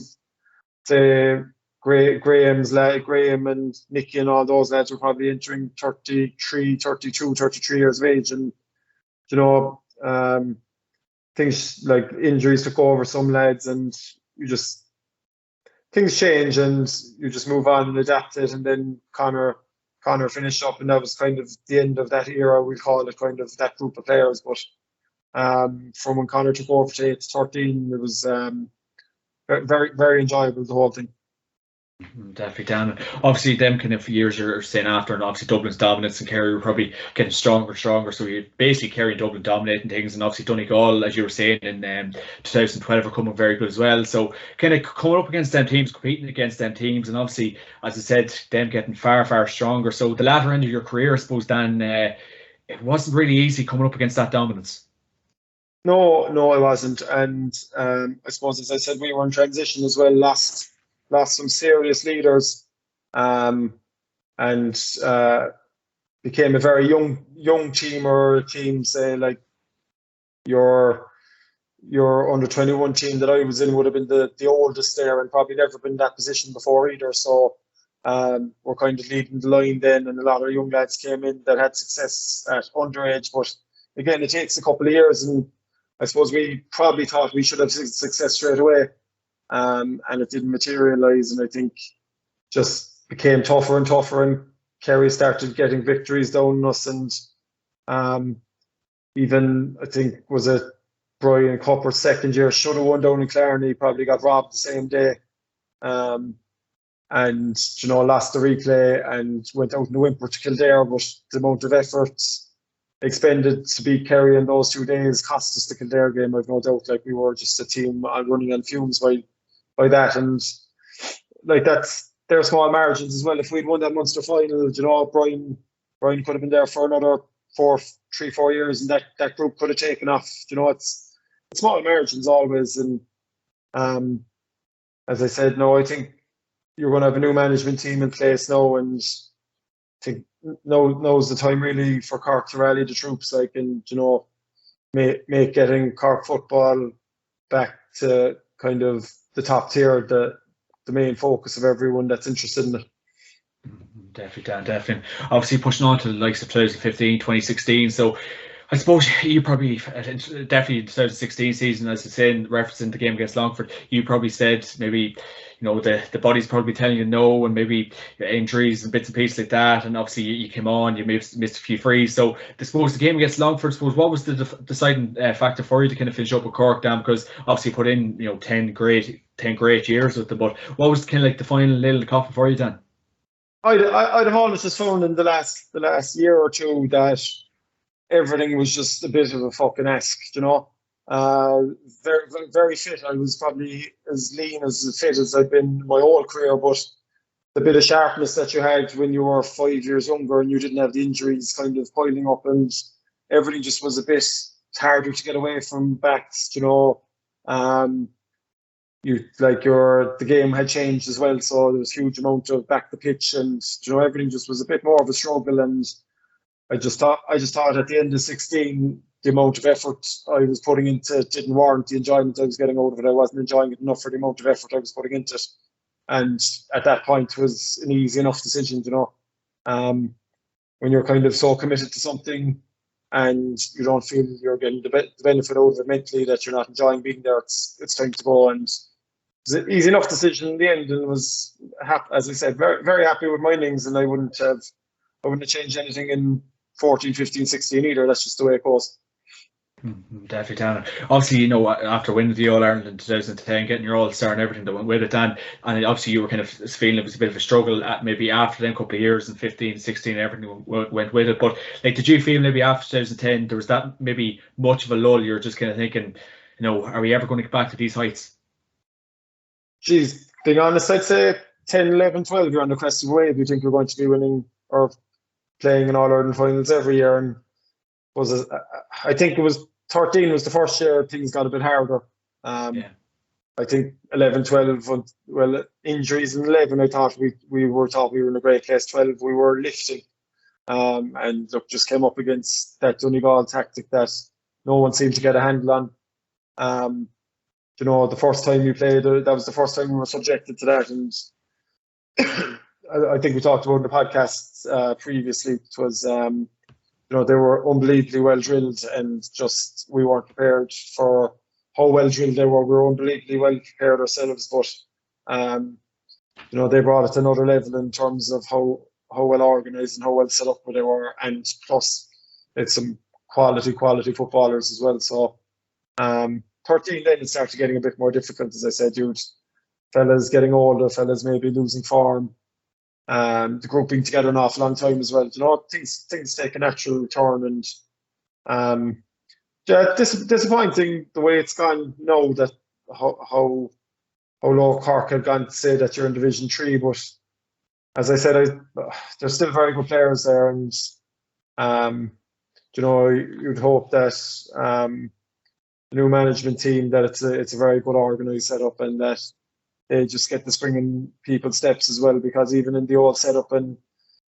the Graham and Nicky and all those lads were probably entering 33, 32, 33 years of age, and things like injuries took over some lads, and things change, and you just move on and adapt it. And then Connor finished up, and that was kind of the end of that era. We call it kind of that group of players. But from when Connor took over to 13, it was very, very enjoyable, the whole thing. Definitely, Dan. Obviously, them kind of years you're saying after, and obviously Dublin's dominance and Kerry were probably getting stronger. So you basically Kerry and Dublin dominating things, and obviously Donegal, as you were saying, in 2012 are coming very good as well. So kind of coming up against them teams, competing against them teams, and obviously, as I said, them getting far, far stronger. So the latter end of your career, I suppose, Dan, it wasn't really easy coming up against that dominance. No, it wasn't. And I suppose, as I said, we were in transition as well. Lost some serious leaders, and became a very young team, or a team, say, like your under 21 team that I was in would have been the oldest there, and probably never been in that position before either. So we're kind of leading the line then, and a lot of young lads came in that had success at underage. But again, it takes a couple of years, and I suppose we probably thought we should have success straight away. And it didn't materialise, and I think just became tougher and tougher, and Kerry started getting victories down on us. And even, I think, was it Brian Copper's second year, should have won down in Clarny, probably got robbed the same day, and lost the replay and went out in the whimper to Kildare. But the amount of effort expended to beat Kerry in those 2 days cost us the Kildare game, I've no doubt. Like, we were just a team running on fumes by that, and like they're small margins as well. If we'd won that Munster final, Brian could have been there for another 3-4 years, and that group could have taken off. It's small margins always. And as I said, no, I think you're going to have a new management team in place now, and I think now's the time really for Cork to rally the troops, like, and make getting Cork football back to kind of the top tier, the main focus of everyone that's interested in it. Definitely, Dan, definitely. Obviously pushing on to the likes of 2015, 2016. So I suppose you probably, definitely in the 2016 season, as I said, referencing the game against Longford, you probably said maybe, the body's probably telling you no, and maybe injuries and bits and pieces like that. And obviously you came on, you missed a few frees. So I suppose the game against Longford, I suppose, what was the deciding factor for you to kind of finish up with Cork, Dan? Because obviously you put in, 10 great years with them, but what was kind of like the final nail in the coffin for you, Dan? I'd have always just found in the last year or two that everything was just a bit of a fucking ask, very, very fit. I was probably as lean, as fit as I've been my whole career, but the bit of sharpness that you had when you were 5 years younger and you didn't have the injuries kind of piling up, and everything just was a bit harder to get away from backs, the game had changed as well, so there was a huge amount of back the pitch, and everything just was a bit more of a struggle. And I just thought at the end of 16, the amount of effort I was putting into it didn't warrant the enjoyment I was getting out of it. I wasn't enjoying it enough for the amount of effort I was putting into it. And at that point, it was an easy enough decision, when you're kind of so committed to something and you don't feel you're getting the benefit out of it mentally, that you're not enjoying being there, it's time to go. And it was an easy enough decision in the end, and was as I said, very, very happy with my innings, and I wouldn't have changed anything in 14, 15, 16 either. That's just the way it goes. Definitely, Dan. Obviously, after winning the All-Ireland in 2010, getting your All-Star and everything that went with it, Dan, and obviously you were kind of feeling it was a bit of a struggle maybe after them couple of years in 15, 16, everything went with it. But did you feel maybe after 2010 there was that maybe much of a lull? You're just kind of thinking, are we ever going to get back to these heights? Geez, being honest, I'd say 10, 11, 12, you're on the crest of the wave. You think you're going to be winning or playing in All-Ireland finals every year. And I think it was 13 was the first year things got a bit harder. I think 11, 12, injuries in 11, I thought we were in a great place. 12, we were lifting. And look, just came up against that Donegal tactic that no one seemed to get a handle on. The first time we played, that was the first time we were subjected to that. And I think we talked about in the podcast previously. It was, they were unbelievably well drilled, and just we weren't prepared for how well drilled they were. We were unbelievably well prepared ourselves, but they brought it to another level in terms of how well organised and how well set up they were, and plus it's some quality footballers as well. So 13 then it started getting a bit more difficult, as I said, fellas getting older, fellas maybe losing form. The group being together an awful long time as well. Things take a natural turn, and disappointing the way it's gone now, that how low Cork had gone to say that you're in Division 3. But as I said, there's still very good players there, and you'd hope that the new management team, that it's a very good organised setup, and that they just get the spring in people's steps as well, because even in the old setup, and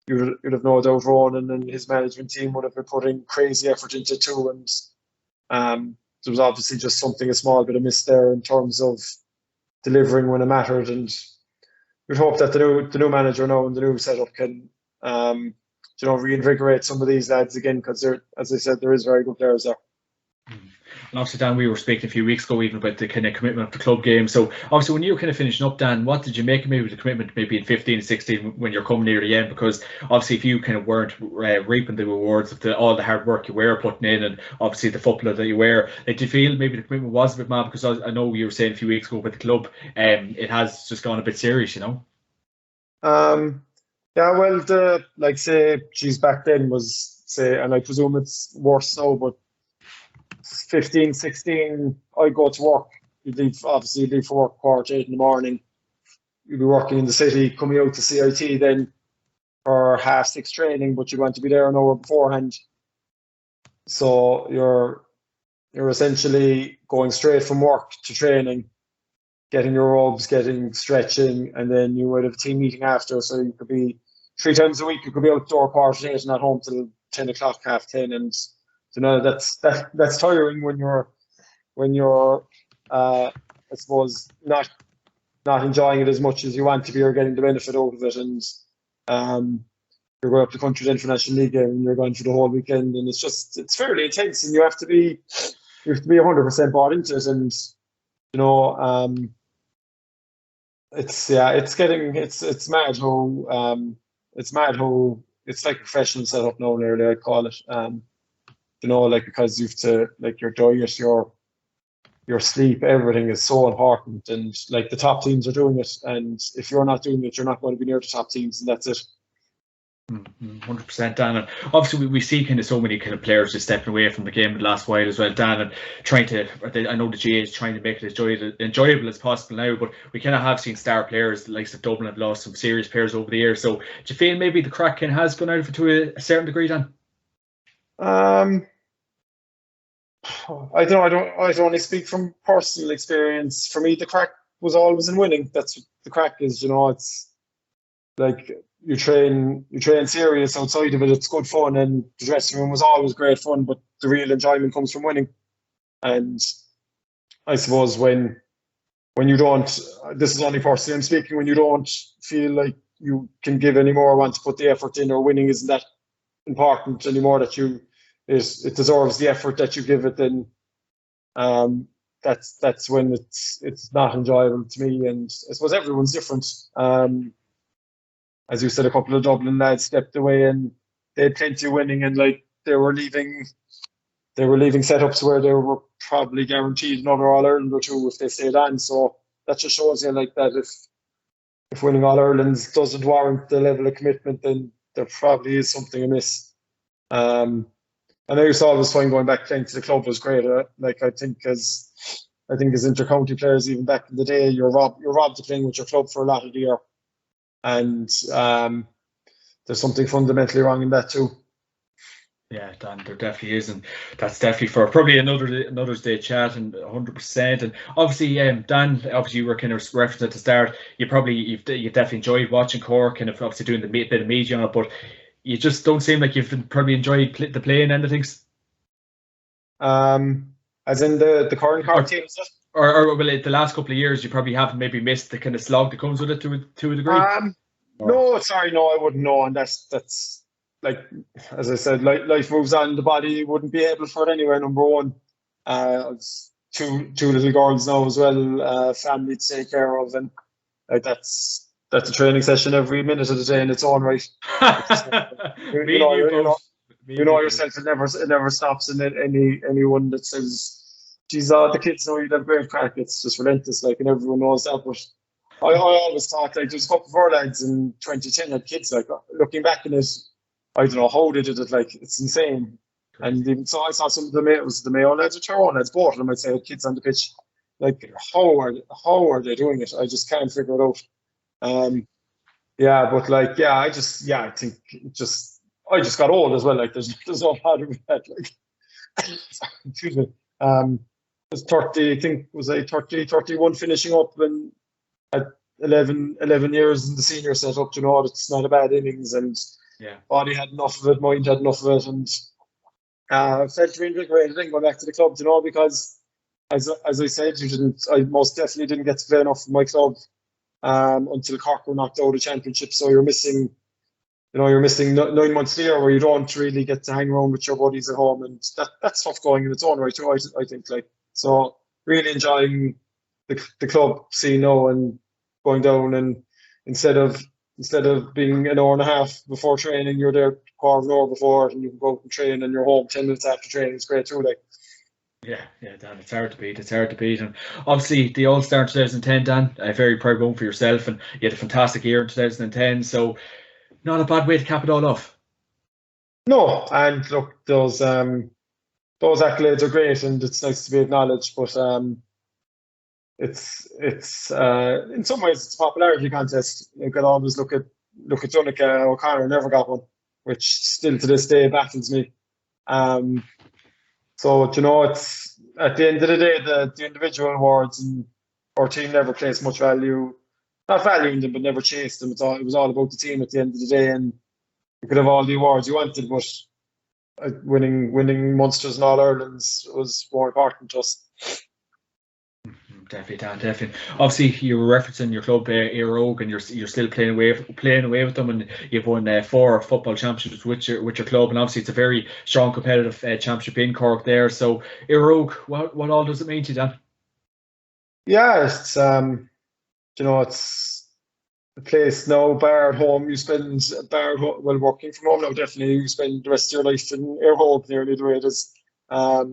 you'd have no doubt Ronan and his management team would have been putting crazy effort into it too, and there was obviously just a small bit of miss there in terms of delivering when it mattered. And we'd hope that the new manager now and the new setup can reinvigorate some of these lads again, because as I said, there is very good players there. And obviously, Dan, we were speaking a few weeks ago even about the kind of commitment of the club game. So obviously, when you were kind of finishing up, Dan, what did you make of maybe the commitment maybe in 15 and 16 when you're coming near the end? Because obviously, if you kind of weren't reaping the rewards of all the hard work you were putting in, and obviously the footballer that you were, did you feel maybe the commitment was a bit mad? Because I know you were saying a few weeks ago about the club, it has just gone a bit serious, Yeah, well, back then was, and I presume it's worse now, but 15, 16, I go to work. You'd leave for work 8:15 in the morning. You'd be working in the city, coming out to CIT then for 6:30 training, but you want to be there an hour beforehand. So you're essentially going straight from work to training, getting your robes, getting stretching, and then you would have a team meeting after. So you could be 3 times a week. You could be outdoor 8:15 and at home till 10 o'clock, 10:30, and that's tiring when you're I suppose not enjoying it as much as you want to be, or getting the benefit out of it. And you're going up the country then for National League game, and you're going for the whole weekend, and it's fairly intense, and you have to be 100% bought into it. And it's mad how it's like a professional setup now, nearly, I'd call it. Because you have to, your diet, your sleep, everything is so important, and the top teams are doing it, and if you're not doing it, you're not going to be near the top teams, and that's it. 100%, Dan. And obviously we see kind of so many kind of players just stepping away from the game in the last while as well, Dan, and I know the GA is trying to make it as enjoyable as possible now, but we kind of have seen star players, the likes of Dublin, have lost some serious players over the years. So do you feel maybe the crack kind of has gone out of it to a certain degree, Dan? I don't only speak from personal experience. For me, the crack was always in winning. That's what the crack is, it's like you train serious outside of it, it's good fun, and the dressing room was always great fun, but the real enjoyment comes from winning. And I suppose when you don't, this is only personally I'm speaking, when you don't feel like you can give any more, want to put the effort in, or winning isn't that important anymore, that it deserves the effort that you give it, then that's when it's not enjoyable to me. And I suppose everyone's different. As you said, a couple of Dublin lads stepped away and they had plenty of winning, and like they were leaving setups where they were probably guaranteed another All-Ireland or two if they stayed on. So that just shows you like that if winning All-Irelands doesn't warrant the level of commitment, then there probably is something amiss. I know you saw it was fine going back playing to the club was great. Like I think as inter-county players, even back in the day, you're robbed of playing with your club for a lot of the year, and there's something fundamentally wrong in that too. Yeah, Dan, there definitely is, and that's definitely for probably another day chat, and 100%. And obviously, Dan, obviously you were kind of referenced at the start. You definitely enjoyed watching Cork and obviously doing the bit of media on it, but you just don't seem like you've probably enjoyed the playing end of things. As in the current Cork team, or well, the last couple of years, you probably haven't maybe missed the kind of slog that comes with it to a degree. No, sorry, no, I wouldn't know, and that's like, as I said, life moves on. The body wouldn't be able for it anyway. Number one, two little girls now as well, family to take care of, and like that's a training session every minute of the day in its own right. You know yourself, it never stops, and anyone that says, "Geez, the kids know you'd have great crack," it's just relentless, like, and everyone knows that. But I always thought, like, there's a couple of our lads in 2010 had kids. Like, looking back on it, I don't know how they did it. Like, it's insane. And even so, I saw some of the Mayo lads or Tyrone lads, both of them, I'd say, had kids on the pitch. Like, how are they doing it? I just can't figure it out. But like, I think I just got old as well. Like, there's no matter with that. Like, excuse me. I was 30, I think, was I 30, 31 finishing up, and at 11 years in the senior setup, it's not a bad innings, and body had enough of it, mind had enough of it, and felt reinvigorated and going back to the club, because as I said, I most definitely didn't get to play enough for my club until Cork were knocked out of the championship. So you're missing 9 months there where you don't really get to hang around with your buddies at home, and that's tough going in its own right too, I think. Like, so really enjoying the club scene now, and going down, and instead of being an hour and a half before training, you're there a quarter of an hour before, and you can go out and train, and you're home 10 minutes after training. It's great too, like. Yeah, Dan, it's hard to beat. And obviously the AllStar in 2010, Dan, a very proud moment for yourself, and you had a fantastic year in 2010, so not a bad way to cap it all off. No, and look, those accolades are great, and it's nice to be acknowledged, but it's in some ways it's a popularity contest. You could always look at Donica O'Connor, never got one, which still to this day baffles me. So it's at the end of the day, the individual awards, and our team never placed much value, not valuing them, but never chased them. It was all about the team at the end of the day, and you could have all the awards you wanted, but winning Munsters and All-Irelands was more important to us. Definitely, Dan, definitely. Obviously, you were referencing your club, Éire Óg, and you're still playing away with them, and you've won 4 football championships with your club, and obviously it's a very strong competitive championship in Cork there. So, Éire Óg, what all does it mean to you, Dan? Yeah, it's it's the place now. Bar at home, you spend working from home now. Definitely, you spend the rest of your life in Éire Óg, nearly the way it is. I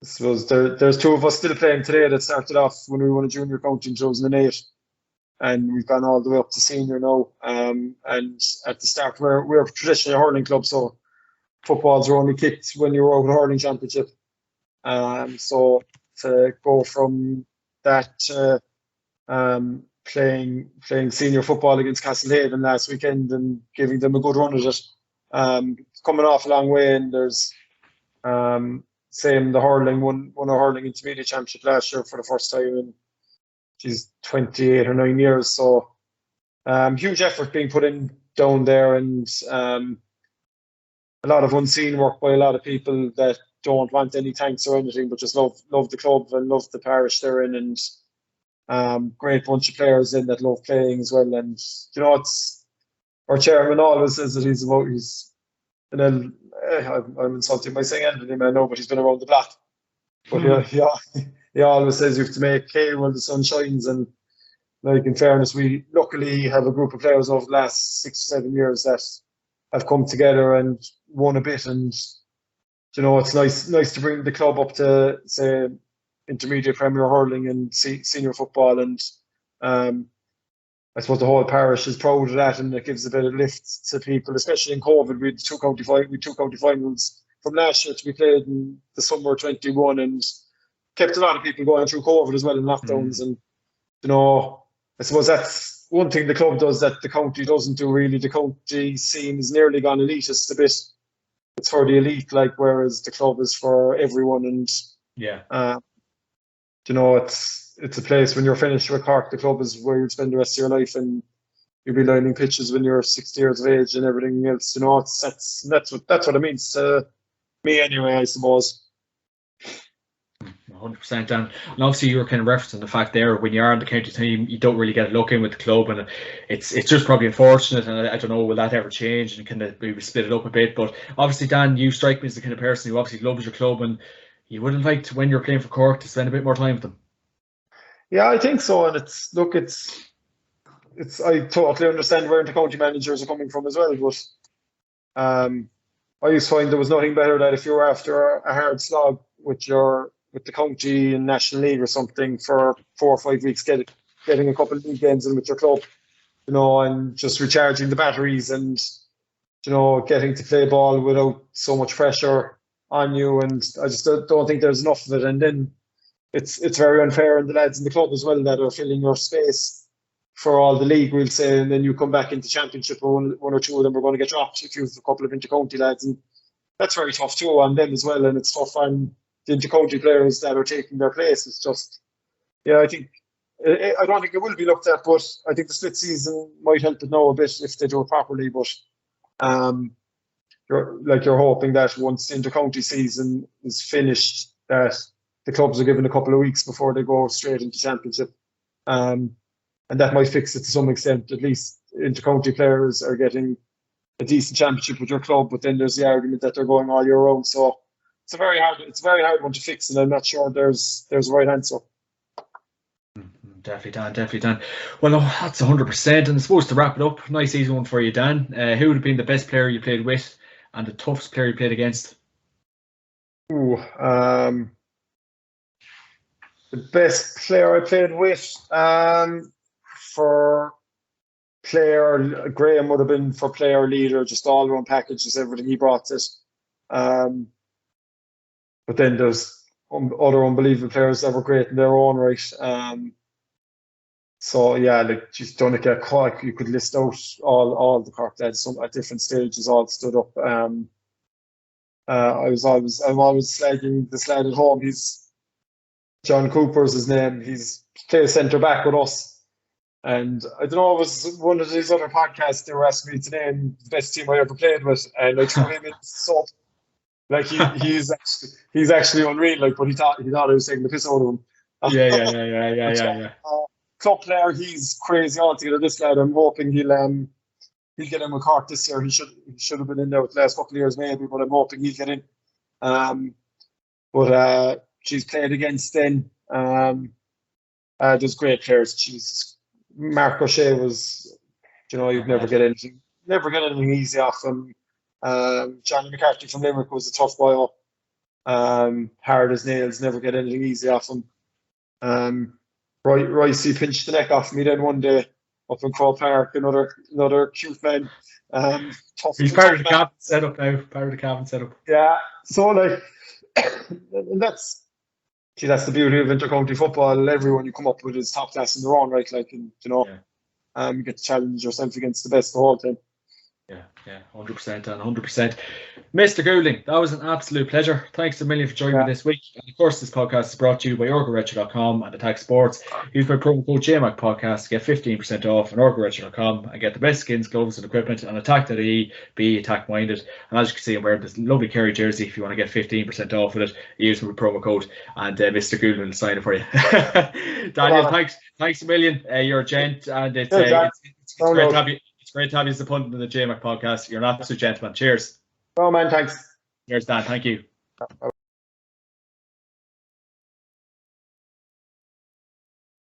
suppose there's 2 of us still playing today that started off when we won a junior county in 2008, and we've gone all the way up to senior now. And at the start, we're traditionally a hurling club, so footballs are only kicked when you're over the hurling championship. So to go from that to playing senior football against Castlehaven last weekend and giving them a good run at it, coming off a long way, and there's same, the hurling won a hurling intermediate championship last year for the first time in, she's 28 or 9 years. So huge effort being put in down there, and a lot of unseen work by a lot of people that don't want any thanks or anything, but just love the club and love the parish they're in, and great bunch of players in that love playing as well. And it's our chairman always says that I'm insulting by saying anything, I know, but he's been around the block. But he always says you have to make hay while the sun shines. And like, in fairness, we luckily have a group of players over the last 6 or 7 years that have come together and won a bit. And it's nice to bring the club up to, say, intermediate Premier hurling and senior football. And I suppose the whole parish is proud of that, and it gives a bit of lift to people, especially in COVID. We had two county finals from last year to be played in the summer of 21, and kept a lot of people going through COVID as well in lockdowns. And I suppose that's one thing the club does that the county doesn't do really. The county scene is nearly gone elitist a bit. It's for the elite, like, whereas the club is for everyone. And it's a place when you're finished with Cork, the club is where you'd spend the rest of your life, and you'll be lining pitches when you're 60 years of age and everything else. That's what it means to me anyway, I suppose. 100%, Dan. And obviously you were kind of referencing the fact there, when you are on the county team, you don't really get a look in with the club, and it's just probably unfortunate, and I don't know, will that ever change and kind of maybe split it up a bit? But obviously, Dan, you strike me as the kind of person who obviously loves your club, and you would have liked, when you're playing for Cork, to spend a bit more time with them. Yeah, I think so. And I totally understand where the county managers are coming from as well. But I used to find there was nothing better that if you were after a hard slog with the county and National League or something for 4 or 5 weeks, getting a couple of league games in with your club, and just recharging the batteries, and getting to play ball without so much pressure on you. And I just don't think there's enough of it. And then it's very unfair on the lads in the club as well that are filling your space for all the league, we'll say, and then you come back into championship and one or two of them are going to get dropped if you have a couple of inter-county lads, and that's very tough too on them as well. And it's tough on the inter-county players that are taking their place. It's just, I don't think it will be looked at, but I think the split season might help it now a bit if they do it properly. But you're hoping that once the inter-county season is finished, that the clubs are given a couple of weeks before they go straight into championship. And that might fix it to some extent. At least inter-county players are getting a decent championship with your club, but then there's the argument that they're going all year round. So it's a very hard one to fix, and I'm not sure there's a right answer. Definitely, Dan. Well, no, that's 100%. And I suppose to wrap it up, nice easy one for you, Dan. Who would have been the best player you played with and the toughest player you played against? The best player I played with, for player, Graham would have been for player leader, just all around package, just everything he brought to it. But then there's other unbelievable players that were great in their own right. So yeah, like just Donegal, Cork, you could list out all the Cork lads at different stages, all stood up. I'm always slagging this lad at home. John Cooper's his name. He's played centre back with us, and I don't know, it was one of these other podcasts they were asking me to name the best team I ever played with, and I threw him in sub. Like he's actually unreal. Like, but he thought I was taking the piss out of him. Yeah. Club player, he's crazy altogether. This lad, I'm hoping he'll get in with Cork this year. He should have been in there with the last couple of years maybe, but I'm hoping he'll get in. But she's played against then. There's great players. Jesus, Mark O'Shea was, you'd never get anything easy off him. Johnny McCarthy from Limerick was a tough boy. Hard as nails, never get anything easy off him. Royce pinched the neck off me then one day up in Croke Park. Another cute man. Tough. He's part of the cabin setup now. Yeah. So like, and that's the beauty of inter-county football. Everyone you come up with is top class in their own right. Like, and, you get to challenge yourself against the best the whole time. Yeah, 100% and 100%. Mr. Goulding, that was an absolute pleasure. Thanks a million for joining me this week. And of course, this podcast is brought to you by orgaretro.com and Attack Sports. Use my promo code JMac podcast to get 15% off on orgaretro.com and get the best skins, gloves, and equipment on Atak.ie. Be attack minded. And as you can see, I'm wearing this lovely Kerry jersey. If you want to get 15% off with it, use my promo code, and Mr. Goulding will sign it for you. Daniel, thanks a million. You're a gent, and it's great to have you. Great to have you as a pundit in the JMac podcast. You're an absolute gentleman. Cheers. Oh man, thanks. Cheers, Dan. Thank you.